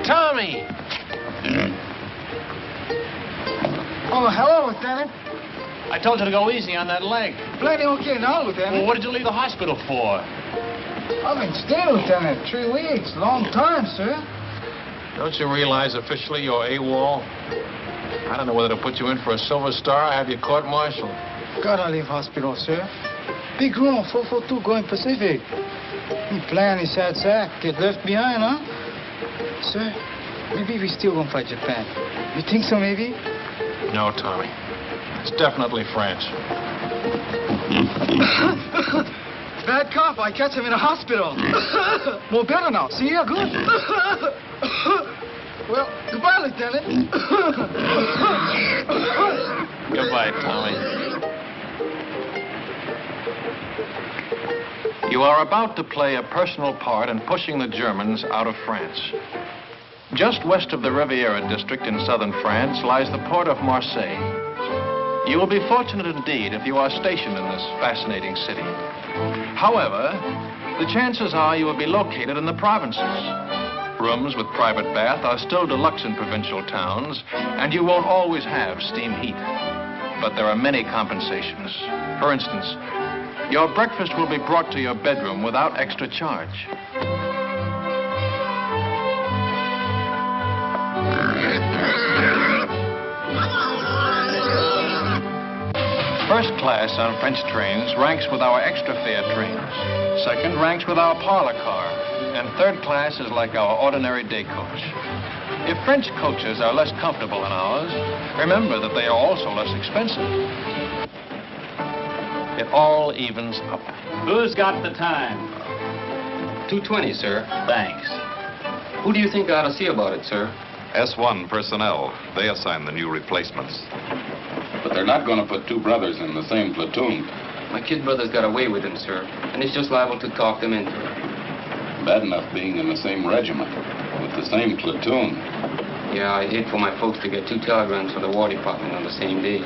S15: Tommy!
S5: Oh, hello, Lieutenant.
S16: I told you to go easy on that leg.
S5: Plenty okay now, Lieutenant.
S16: Well, what did you leave the hospital for?
S5: I've been staying, Lieutenant. 3 weeks. Long time, sir.
S2: Don't you realize officially you're AWOL? I don't know whether to put you in for a Silver Star or have you court-martialed.
S5: Gotta leave hospital, sir. Big room, 442 going Pacific. Plan is sad sack. Get left behind, huh? Sir, maybe we still gonna fight Japan. You think so, maybe?
S2: No, Tommy. It's definitely France.
S5: Bad cop. I catch him in a hospital. More better now. See ya, good. Well, goodbye, Lieutenant.
S2: Goodbye, Tommy. You are about to play a personal part in pushing the Germans out of France. Just west of the Riviera district in southern France lies the port of Marseille. You will be fortunate indeed if you are stationed in this fascinating city. However, the chances are you will be located in the provinces. Rooms with private bath are still deluxe in provincial towns, and you won't always have steam heat. But there are many compensations. For instance, your breakfast will be brought to your bedroom without extra charge. class on French trains ranks with our extra fare trains. Second ranks with our parlor car. And third class is like our ordinary day coach. If French coaches are less comfortable than ours, remember that they are also less expensive. It all evens up.
S8: Who's got the time?
S17: 2:20, sir.
S8: Thanks.
S17: Who do you think ought to see about it, sir?
S4: S1 personnel. They assign the new replacements.
S18: But they're not going to put two brothers in the same platoon.
S17: My kid brother's got away with him, sir, and he's just liable to talk them into it.
S18: Bad enough being in the same regiment, with the same platoon.
S17: Yeah, I'd hate for my folks to get two telegrams from the War Department on the same day.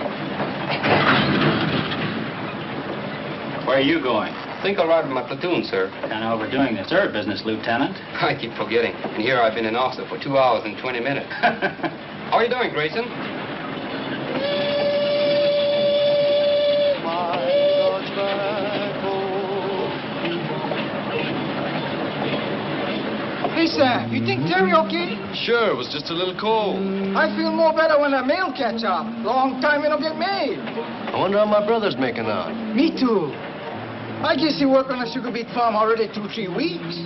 S8: Where are you going?
S17: I think I'll ride with my platoon, sir.
S8: Kind of overdoing the third business, Lieutenant.
S17: I keep forgetting. And here I've been an officer for 2 hours and 20 minutes. How are you doing, Grayson?
S5: Hey, Sam, you think Terry okay?
S12: Sure, it was just a little cold.
S5: I feel more better when the mail catch up. Long time we don't get mail.
S7: I wonder how my brother's making out.
S5: Me too. I guess he worked on a sugar beet farm already 2-3 weeks.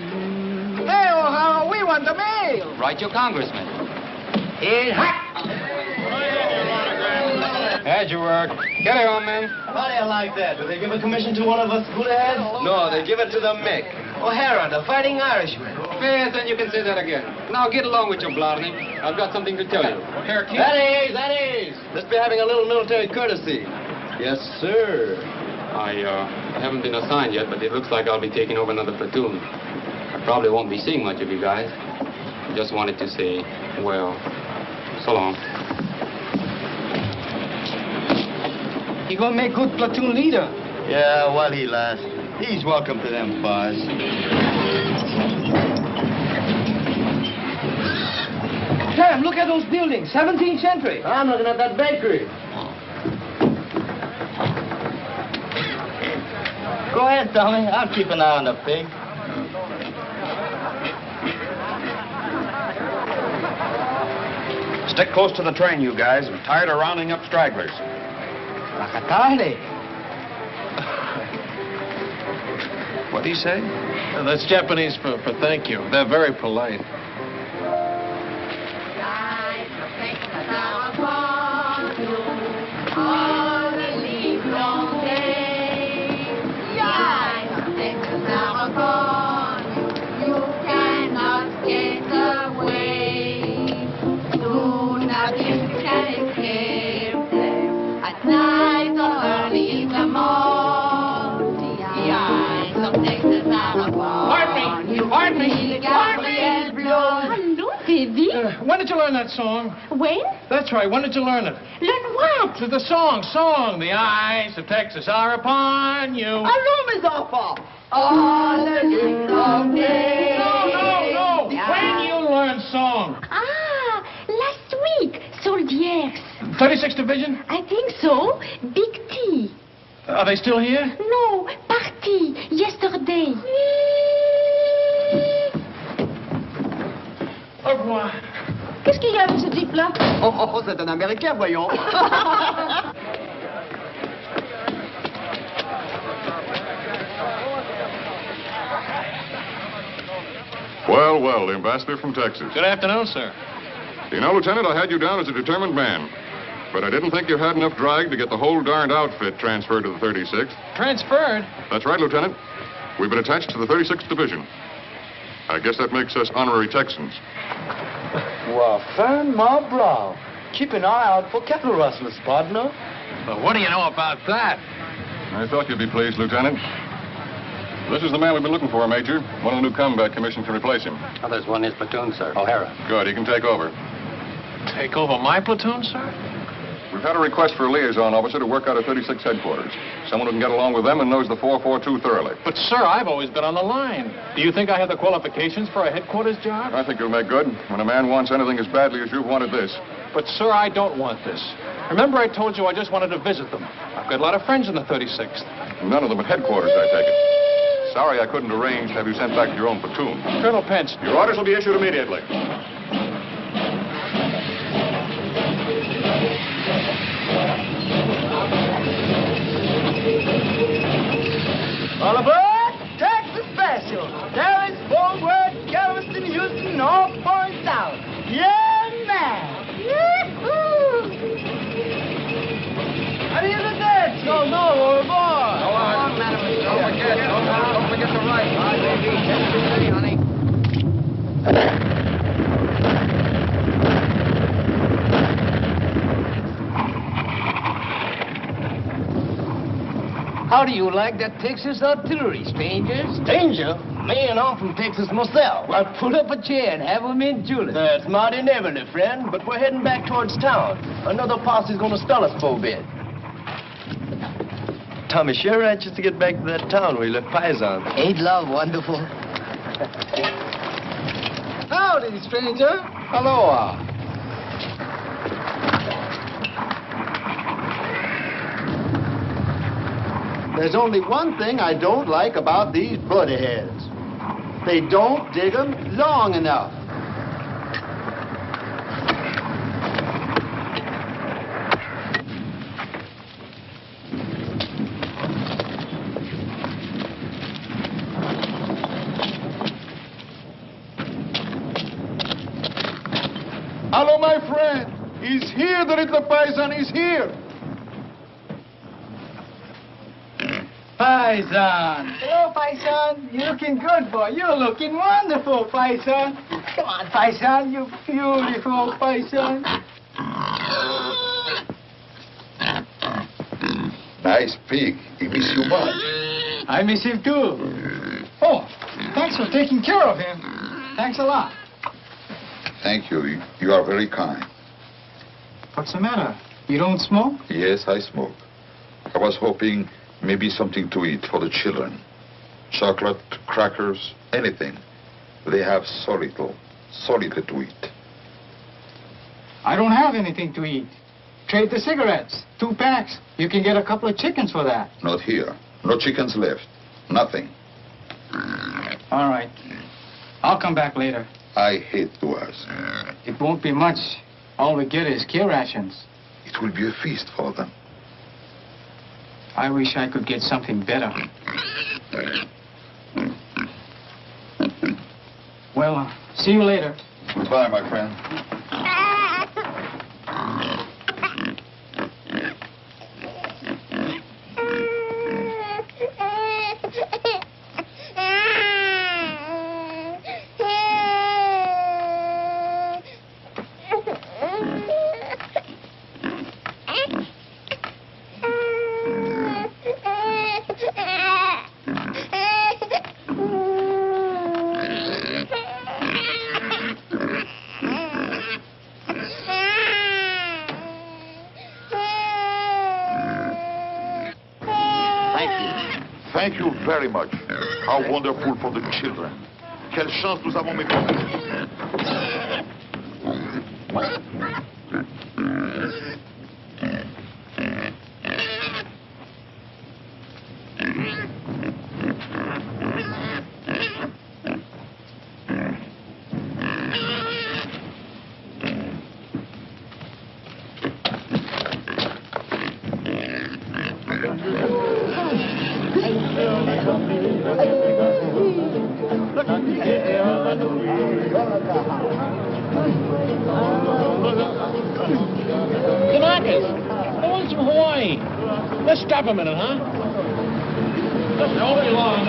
S5: Hey, O'Hara, we want the mail.
S17: Write your congressman.
S5: Hey, hot.
S17: How'd you work? Get it on, man.
S7: How do you like that? Do they give a commission to one of us good heads? No, they give it to the Mick. O'Hara, the Fighting Irishman.
S17: Yes, and you can say that again. Now get along with you, Blarney. I've got something to tell you.
S8: Here, Keith.
S7: That is. Let's be having a little military courtesy. Yes, sir.
S17: I haven't been assigned yet, but it looks like I'll be taking over another platoon. I probably won't be seeing much of you guys. I just wanted to say, well, so long.
S5: He gonna make good platoon leader.
S9: Yeah, while he lasts. He's welcome to them bars.
S5: Sam, look at those buildings. 17th century.
S7: I'm looking at that bakery.
S9: Go ahead, Tommy. I'll keep an eye on the pig.
S3: Stick close to the train, you guys. I'm tired of rounding up stragglers.
S5: Lacatale.
S2: What'd he say? That's Japanese for thank you. They're very polite.
S10: Pardon me. Hello, baby.
S2: When did you learn that song?
S10: When?
S2: That's right. When did you learn it?
S10: Learn what?
S2: The song. The eyes of Texas are upon you.
S10: Allô, mes enfants. All the things of day.
S2: No. When you learn song?
S10: Ah, last week. Soldiers.
S2: 36th Division?
S10: I think so. Big T.
S2: Are they still here?
S10: No, party. Yesterday.
S2: Au revoir.
S10: Qu'est-ce qu'il y a avec ce type-là?
S9: Oh, c'est un Américain, voyons.
S3: Well, the ambassador from Texas.
S2: Good afternoon, sir.
S3: You know, Lieutenant, I had you down as a determined man. But I didn't think you had enough drag to get the whole darned outfit transferred to the 36th.
S2: Transferred?
S3: That's right, Lieutenant. We've been attached to the 36th Division. I guess that makes us honorary Texans.
S7: Well, fan ma brow. Keep an eye out for cattle rustlers, partner.
S2: Well, what do you know about that?
S3: I thought you'd be pleased, Lieutenant. This is the man we've been looking for, Major. One of the new combat commission can replace him.
S17: Oh, there's one in his platoon, sir. O'Hara.
S3: Good, he can take over.
S2: Take over my platoon, sir?
S3: We've had a request for a liaison officer to work out of 36 headquarters. Someone who can get along with them and knows the 442 thoroughly.
S2: But, sir, I've always been on the line. Do you think I have the qualifications for a headquarters job?
S3: I think you'll make good when a man wants anything as badly as you've wanted this.
S2: But, sir, I don't want this. Remember I told you I just wanted to visit them. I've got a lot of friends in the 36th.
S3: None of them at headquarters, I take it. Sorry I couldn't arrange to have you sent back to your own platoon.
S2: Colonel Pence.
S3: Your orders will be issued immediately.
S6: How do you like that Texas artillery, stranger?
S7: Stranger? Man, I'm from Texas myself.
S6: Well, pull up a chair and have 'em in Julep.
S7: That's mighty neighborly, friend, but we're heading back towards town. Another posse's gonna stall us for a bit. Tommy sure anxious to get back to that town where he left Paisan.
S6: Ain't love wonderful?
S5: Howdy, stranger.
S6: Aloha.
S5: There's only one thing I don't like about these buddy heads. They don't dig 'em long enough.
S15: Hello, my friend. He's here, the little Paisan is here.
S5: Paisan. Hello, Paisan. You're looking good, boy. You're looking wonderful, Paisan. Come on, Paisan. You're beautiful, Paisan.
S15: Nice pig. He miss you much.
S5: I miss him, too. Oh, thanks for taking care of him. Thanks a lot.
S15: Thank you. You are very kind.
S5: What's the matter? You don't smoke?
S15: Yes, I smoke. I was hoping maybe something to eat for the children. Chocolate, crackers, anything. They have so little to eat.
S5: I don't have anything to eat. Trade the cigarettes. 2 packs. You can get a couple of chickens for that.
S15: Not here. No chickens left. Nothing.
S5: All right. I'll come back later.
S15: I hate to ask.
S5: It won't be much. All we get is care rations.
S15: It will be a feast for them.
S5: I wish I could get something better. Well, see you later.
S15: Goodbye, my friend. Thank you very much. How wonderful for the children. Quelle chance nous avons, mes frères.
S16: Tanaka's. The ones from Hawaii. Let's stop a minute, huh? They won't be long.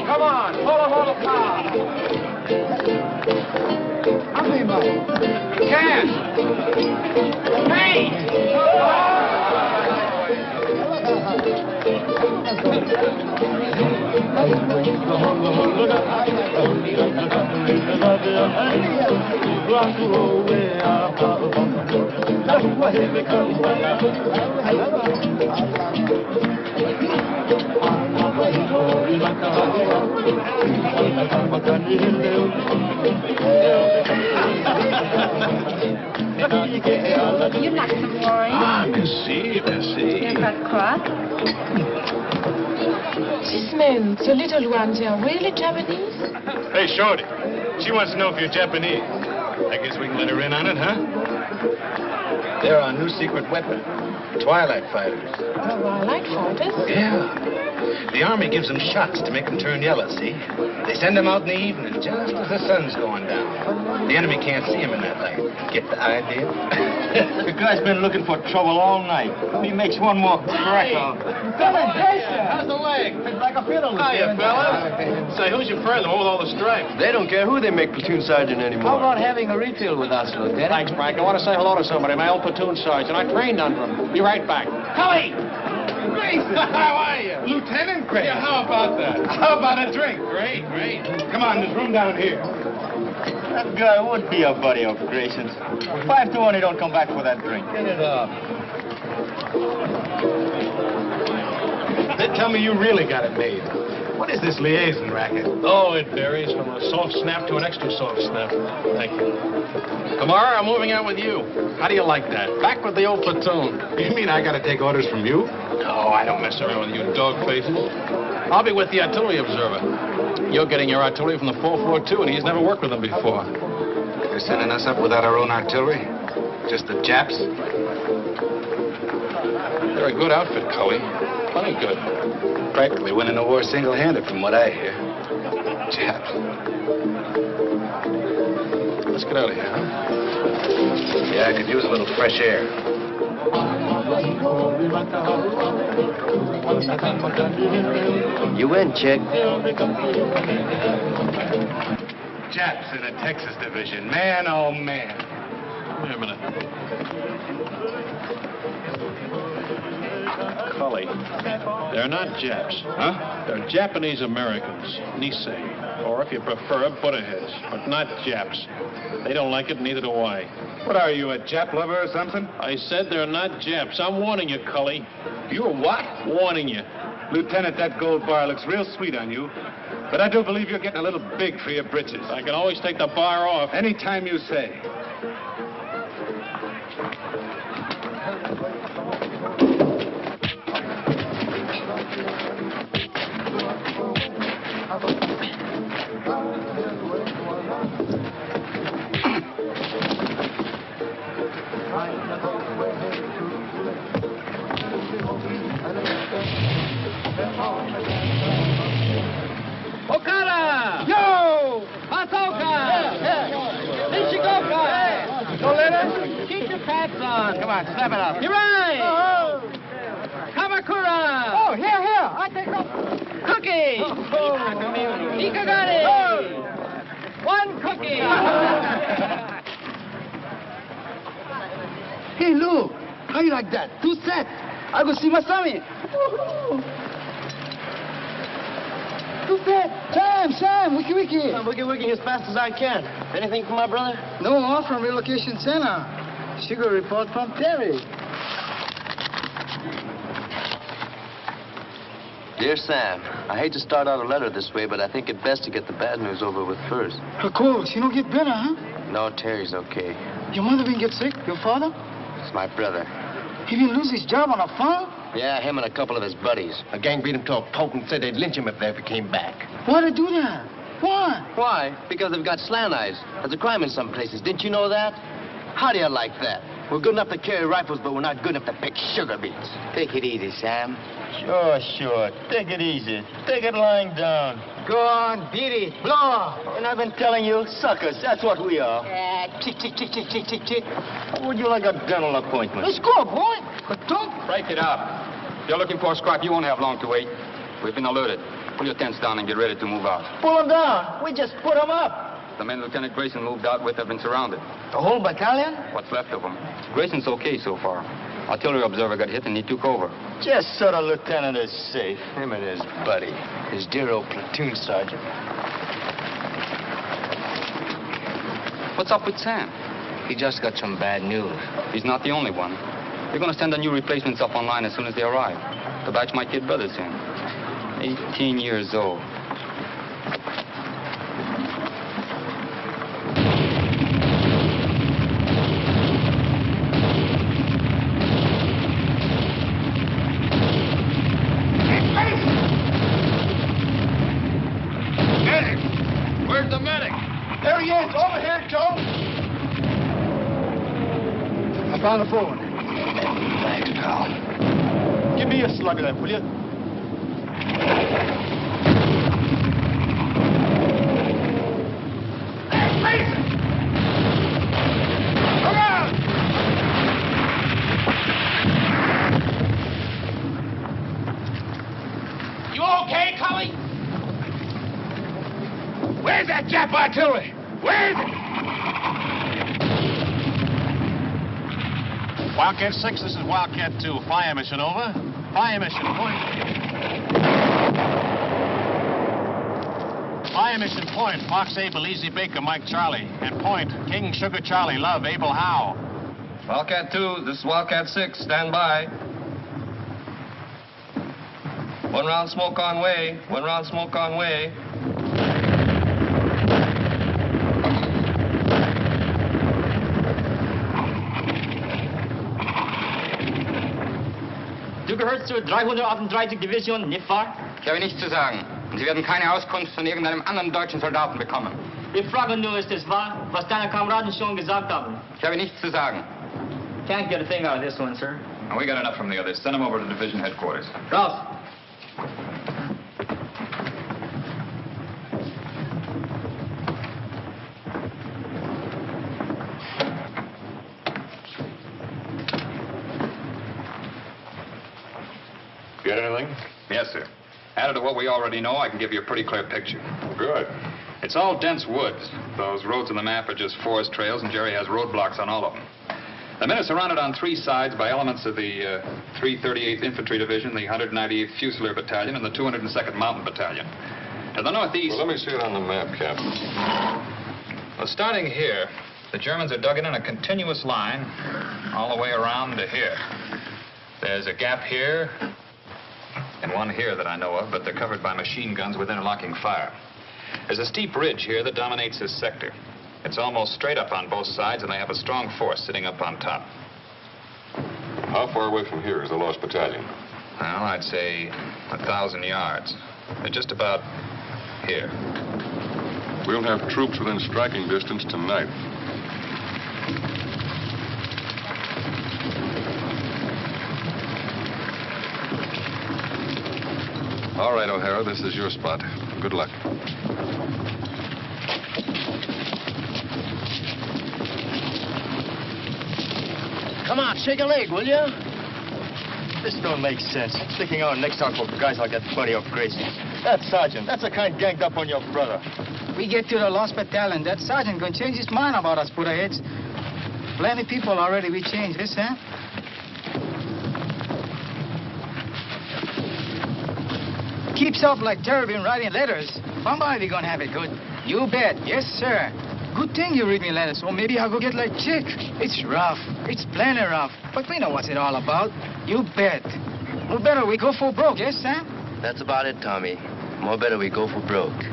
S15: Come on, hold the car.
S5: How many money?
S15: Cash. Hey!
S10: You'd like some wine?
S15: Ah, merci.
S10: You've got crop?
S19: These men, the little ones, they are really Japanese?
S16: Hey, Shorty. She wants to know if you're Japanese. I guess we can let her in on it, huh?
S20: They're our new secret weapon. Twilight fighters.
S19: Twilight fighters?
S20: Yeah. The Army gives them shots to make them turn yellow, see? They send them out in the evening, just as the sun's going down. The enemy can't see them in that light. Get the idea?
S9: The guy's been looking for trouble all night. He makes one more crack on.
S16: How's the leg?
S9: It's like a fiddle.
S16: Hiya, fellas. Say, who's your friend, the one with all the stripes?
S7: They don't care who they make platoon sergeant anymore.
S14: How about having a refill with us, Lieutenant?
S16: Thanks, Frank. I want to say hello to somebody, my old platoon sergeant. I trained under him. Be right back. Cully!
S12: Grayson! How are you? Lieutenant Grayson. Yeah, how about that? How about a drink? Great, great. Come on, there's room down here.
S9: That guy would be a buddy of Grayson's. 5 to 1, he don't come back for that drink.
S16: Get it up.
S20: They tell me you really got it made. What is this liaison racket?
S16: Oh, it varies from a soft snap to an extra soft snap. Thank you. Tomorrow, I'm moving out with you. How do you like that? Back with the old platoon.
S20: You mean I gotta take orders from you?
S16: No, I don't mess around with you dog faces. I'll be with the artillery observer. You're getting your artillery from the 442, and he's never worked with them before.
S20: They're sending us up without our own artillery? Just the Japs?
S16: They're a good outfit, Cully. Plenty good.
S20: Practically winning the war single-handed, from what I hear. Japs.
S16: Let's get out of here, huh?
S20: Yeah, I could use a little fresh air.
S7: You win, Chick.
S20: Japs in the Texas Division. Man, oh, man.
S16: Wait a minute. Cully, they're not Japs.
S20: Huh?
S16: They're Japanese Americans, Nisei, or if you prefer, Buddha-heads, but not Japs. They don't like it, neither do I.
S20: What are you, a Jap lover or something?
S16: I said they're not Japs. I'm warning you, Cully.
S20: You're what?
S16: Warning you.
S20: Lieutenant, that gold bar looks real sweet on you, but I do believe you're getting a little big for your britches.
S16: I can always take the bar off.
S20: Anytime you say.
S1: Okada!
S5: Yo!
S1: Matsuoka! Nishikoka!
S5: Noleta?
S1: Keep your pants on.
S5: Come on, snap it up.
S1: Hirai!
S5: Oh,
S1: Kamakura!
S5: oh, here. I take off.
S1: Cookie! Ikagari! One cookie!
S5: Hey, Lou, how you like that? 2 sets. I go see Masami. 2 sets. Sam, wiki.
S7: I'm wiki as fast as I can. Anything from my brother?
S5: No, off from relocation center. Sugar report from Terry.
S7: Dear Sam, I hate to start out a letter this way, but I think it best to get the bad news over with first.
S5: Of course, you don't get better, huh?
S7: No, Terry's okay.
S5: Your mother been get sick? Your father?
S7: It's my brother.
S5: He didn't lose his job on a farm?
S7: Yeah, him and a couple of his buddies. A gang beat him to a pulp and said they'd lynch him if they ever came back.
S5: Why'd they do that? Why?
S7: Why? Because they've got slant eyes. There's a crime in some places. Didn't you know that? How do you like that? We're good enough to carry rifles, but we're not good enough to pick sugar beets.
S9: Take it easy, Sam. Sure. Take it easy. Take it lying down.
S5: Go on, beat it. Blow.
S9: And I've been telling you, suckers, that's what we are.
S5: Tick.
S9: How would you like a dental appointment?
S5: Let's go, boy. But don't.
S8: Break it up. If you're looking for a scrap, you won't have long to wait. We've been alerted. Pull your tents down and get ready to move out.
S9: Pull them down. We just put them up.
S8: The men Lieutenant Grayson moved out with have been surrounded.
S5: The whole battalion?
S8: What's left of them. Grayson's okay so far. Artillery observer got hit and he took over.
S9: Just so the lieutenant is safe.
S7: Him and his buddy, his dear old platoon sergeant.
S8: What's up with Sam?
S7: He just got some bad news.
S8: He's not the only one. They're going to send the new replacements up online as soon as they arrive. The batch my kid brother's in. 18 years old.
S12: Where's the medic?
S5: There he is. Over here, Joe. on the phone.
S6: Thanks, pal.
S5: Give me a slug of that, will you?
S12: You okay, Cully? Where's that Jap artillery? Where is it?
S16: Wildcat 6, this is Wildcat 2. Fire mission over. Fire mission, point. Fire mission, point. Fox Abel, Easy Baker, Mike Charlie. And point, King Sugar Charlie, Love, Abel Howe.
S7: Wildcat 2, this is Wildcat 6. Stand by. 1 round smoke on way. 1 round smoke on way.
S8: Du gehörst zur 338. Division, nicht wahr? Ich habe nichts zu sagen. Und Sie werden keine Auskunft von irgendeinem anderen deutschen Soldaten bekommen.
S21: Ich frage nur, ist es wahr, was deine Kameraden schon gesagt haben?
S8: Ich habe nichts zu sagen.
S21: Can't get a thing out of this one, sir.
S8: Oh, we got enough from the others. Send them over to division headquarters.
S21: Raus.
S3: Get anything?
S4: Yes, sir. Added to what we already know, I can give you a pretty clear picture.
S3: Good.
S4: It's all dense woods. Those roads on the map are just forest trails, and Jerry has roadblocks on all of them. The men are surrounded on 3 sides by elements of the 338th Infantry Division, the 198th Fusilier Battalion, and the 202nd Mountain Battalion. To the northeast...
S3: Well, let me see it on the map, Captain.
S4: Well, starting here, the Germans are dug in a continuous line all the way around to here. There's a gap here and one here that I know of, but they're covered by machine guns with interlocking fire. There's a steep ridge here that dominates this sector. It's almost straight up on both sides, and they have a strong force sitting up on top.
S3: How far away from here is the lost battalion?
S4: Well, I'd say 1,000 yards. They're just about here.
S3: We'll have troops within striking distance tonight. All right, O'Hara, this is your spot. Good luck.
S5: Come on, shake a leg, will you? This don't make sense. Sticking out next time for guys like that funny of Gracie. That sergeant, that's the kind ganged up on your brother.
S10: We get to the lost battalion. That sergeant gonna change his mind about us, Buddha-heads. Plenty people already we changed this, huh? Keeps up like Terry been writing letters. Somebody gonna have it good. You bet. Yes, sir. Good thing you read me letters, or maybe I'll go get like Chick. It's rough. It's plenty rough. But we know what's it all about. You bet. Well, better we go for broke, yes, Sam?
S7: That's about it, Tommy. More better we go for broke.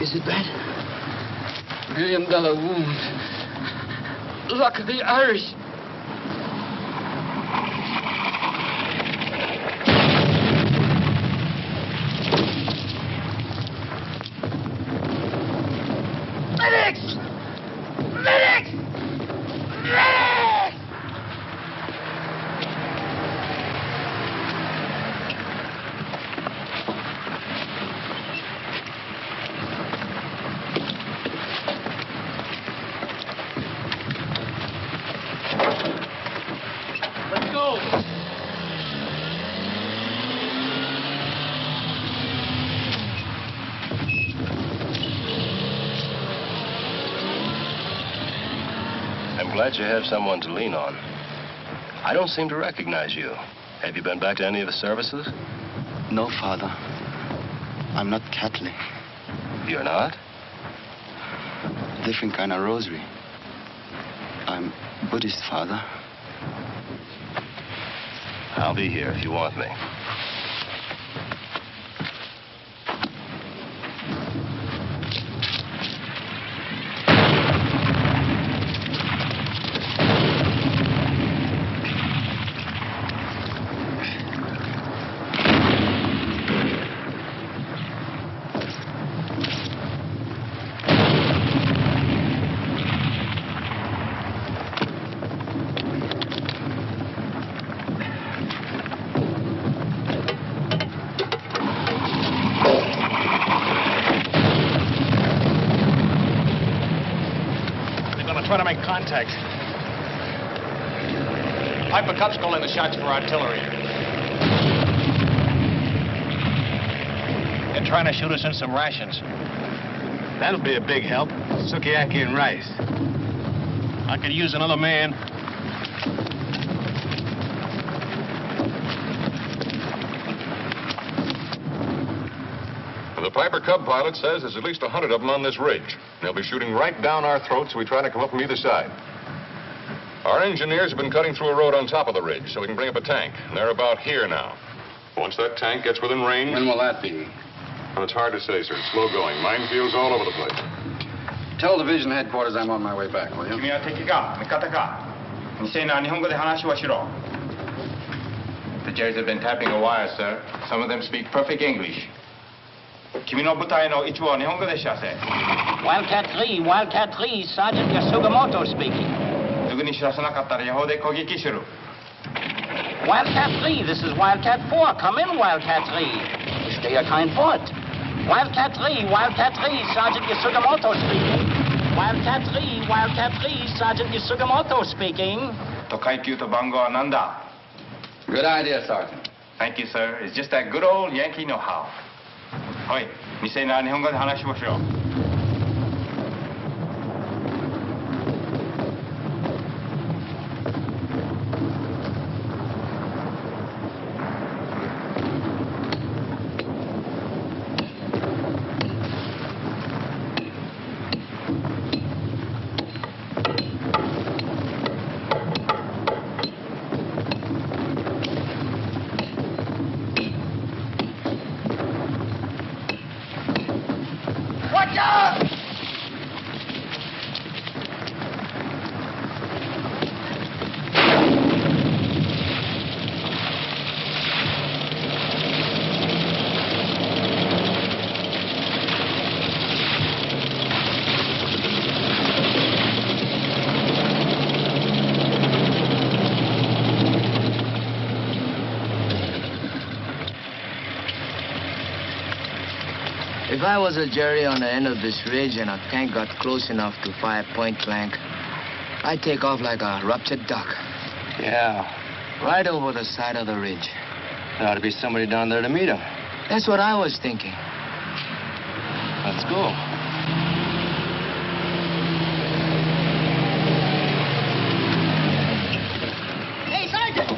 S10: Is it bad?
S8: $1 million wound. Luck of the Irish.
S12: Medics! Medics! Medics! Let's go!
S7: I'm glad you have someone to lean on. I don't seem to recognize you. Have you been back to any of the services?
S22: No, Father. I'm not Catholic.
S7: You're not?
S22: Different kind of rosary. I'm Buddhist, Father.
S7: I'll be here if you want me.
S16: Try to make contact. Piper Cup's calling the shots for artillery. They're trying to shoot us in some rations.
S20: That'll be a big help. Sukiyaki and rice.
S16: I could use another man.
S3: The Piper Cub pilot says there's at least 100 of them on this ridge. They'll be shooting right down our throats so we try to come up from either side. Our engineers have been cutting through a road on top of the ridge so we can bring up a tank. And they're about here now. Once that tank gets within range...
S18: When will that be?
S3: Well, it's hard to say, sir. It's slow going. Minefields all over the place.
S18: Tell division headquarters I'm on my way back, will you?
S21: 君は敵か味方か未成な日本語で話をしろ The Jerrys have been tapping a wire, sir. Some of them speak perfect English. 君の部隊の一部は日本語で知らせ
S11: Wildcat 3, Wildcat 3, Sergeant Yasugamoto speaking.
S21: すぐに知らせなかったら野砲で攻撃する
S11: Wildcat 3, this is Wildcat 4. Come in, Wildcat 3. Stay a kind foot. Wildcat 3, Wildcat 3, Sergeant Yasugamoto speaking. Wildcat 3, Wildcat 3, Sergeant Yasugamoto speaking.
S21: と階級と番号は何だ
S18: Good idea, Sergeant.
S21: Thank you, sir. It's just that good old Yankee know-how. おい、未成な日本語で話をしろ
S11: Watch out!
S6: If I was a Jerry on the end of this ridge and a tank got close enough to fire point blank, I'd take off like a ruptured duck.
S7: Yeah.
S6: Right over the side of the ridge.
S7: There ought to be somebody down there to meet him.
S6: That's what I was thinking.
S7: Let's go.
S10: Hey, Sergeant!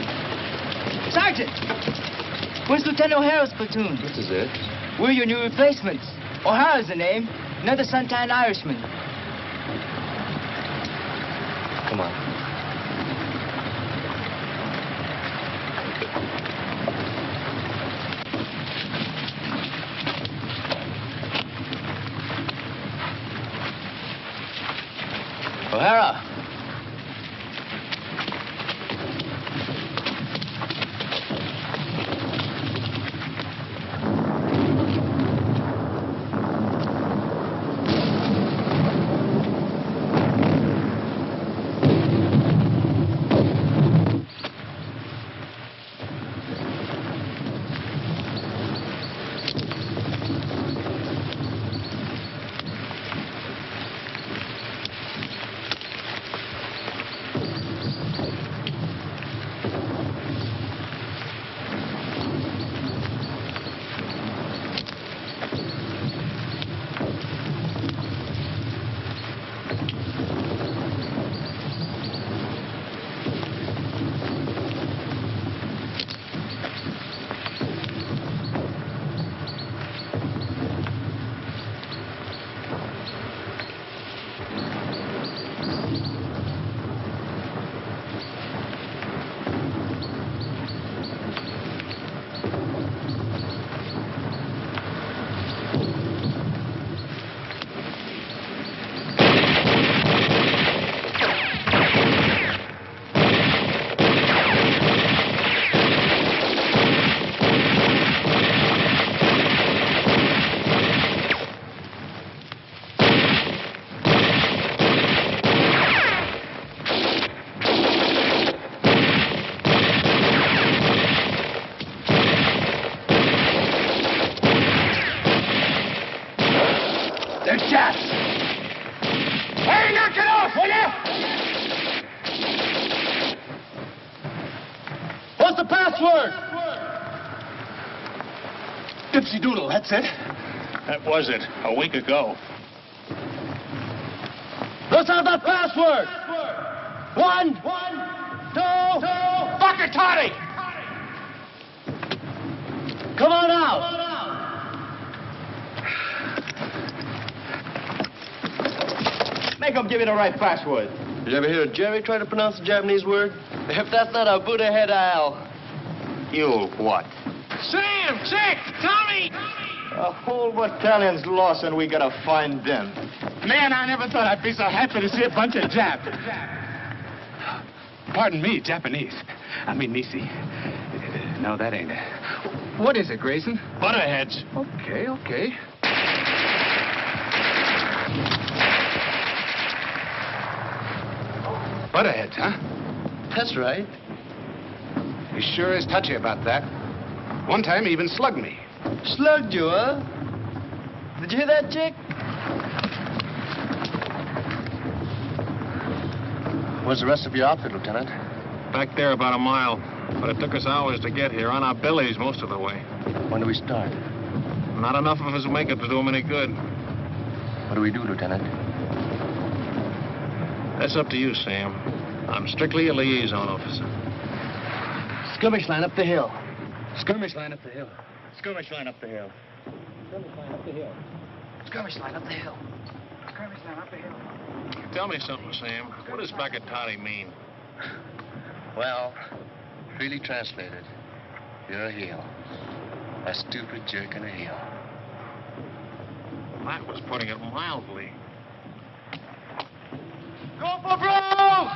S10: Sergeant! Where's Lieutenant O'Hara's platoon?
S7: This is it.
S10: We're your new replacements. O'Hara's the name. Another suntan Irishman.
S7: Come on.
S10: O'Hara.
S12: Dipsy Doodle, that's it. That was it, a week ago.
S9: Let's have that password. 1, 2,
S12: Dr. Toddy!
S9: Come on out.
S1: Make him give you the right password.
S7: Did you ever hear Jerry try to pronounce a Japanese word? If that's not a Buddha head, Al.
S9: You what?
S12: Sam! Chick! Tommy!
S9: A whole battalion's lost and we gotta find them.
S12: Man, I never thought I'd be so happy to see a bunch of Japs. Pardon me, Japanese. I mean, Nisi. No, that ain't it.
S10: What is it, Grayson?
S12: Butterheads.
S10: Okay, okay.
S12: Butterheads, huh?
S7: That's right.
S12: He sure is touchy about that. One time he even slugged me.
S7: Slugged you, huh? Did you hear that, Chick? Where's the rest of your outfit, Lieutenant?
S16: Back there about a mile. But it took us hours to get here, on our bellies most of the way.
S7: When do we start?
S16: Not enough of us will make it to do them any good.
S7: What do we do, Lieutenant?
S16: That's up to you, Sam. I'm strictly a liaison officer.
S7: Skirmish line up the hill.
S12: Skirmish line up the hill.
S9: Skirmish line up the hill.
S10: Skirmish line up the hill. Skirmish line up the hill. Skirmish line up the hill.
S16: Tell me something, Sam. What does Bakatati mean?
S7: Well, freely translated, you're a heel. A stupid jerk and a heel.
S16: That was putting it mildly.
S9: Go for broke!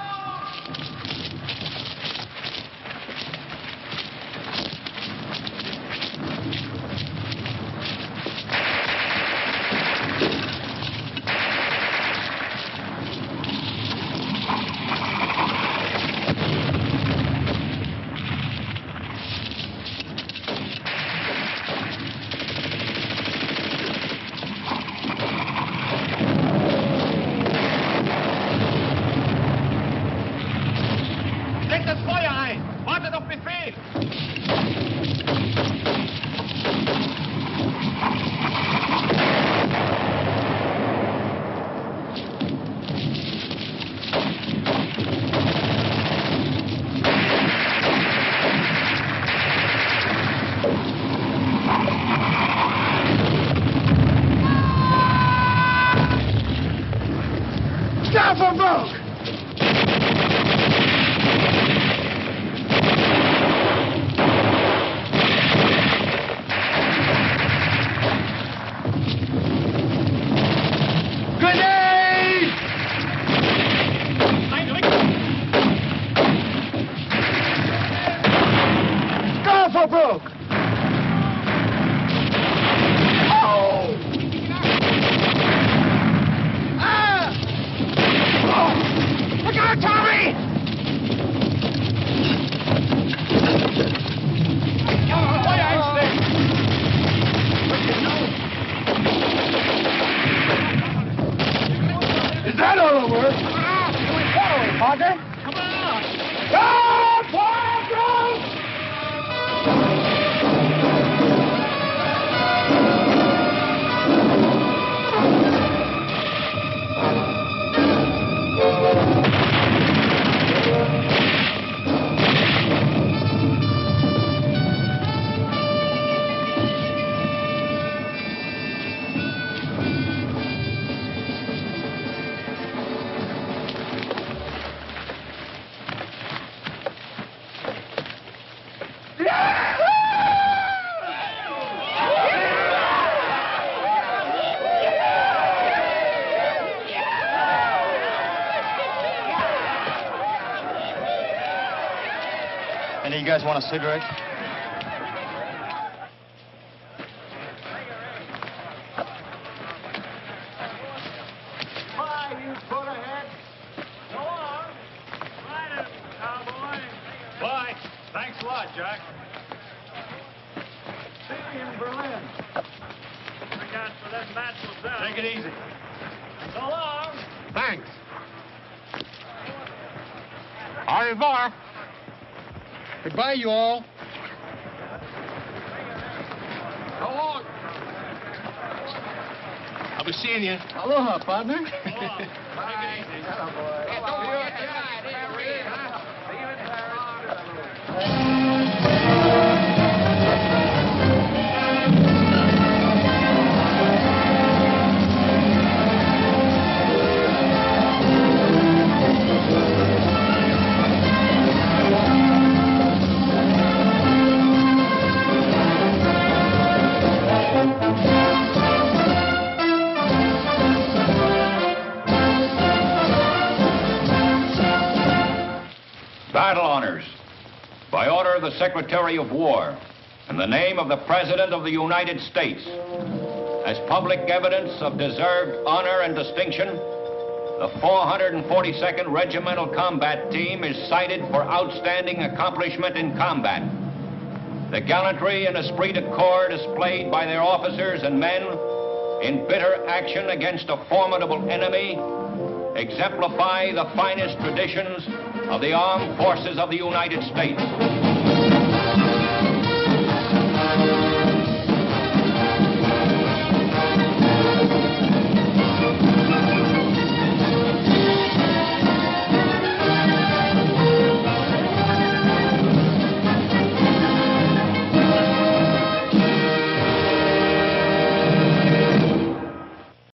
S9: Any of you guys want a cigarette?
S12: Bye, you put ahead. Go on. Ride it, cowboy. Bye. Thanks a lot, Jack. See you in Berlin. I got for that mademoiselle. Take it easy. So long.
S16: Thanks. Au revoir.
S12: Goodbye, you all.
S16: So long, Good seeing you.
S10: Aloha, partner.
S13: Battle honors. By order of the Secretary of War, in the name of the President of the United States, as public evidence of deserved honor and distinction, the 442nd Regimental Combat Team is cited for outstanding accomplishment in combat. The gallantry and esprit de corps displayed by their officers and men in bitter action against a formidable enemy exemplify the finest traditions of the armed forces of the United States.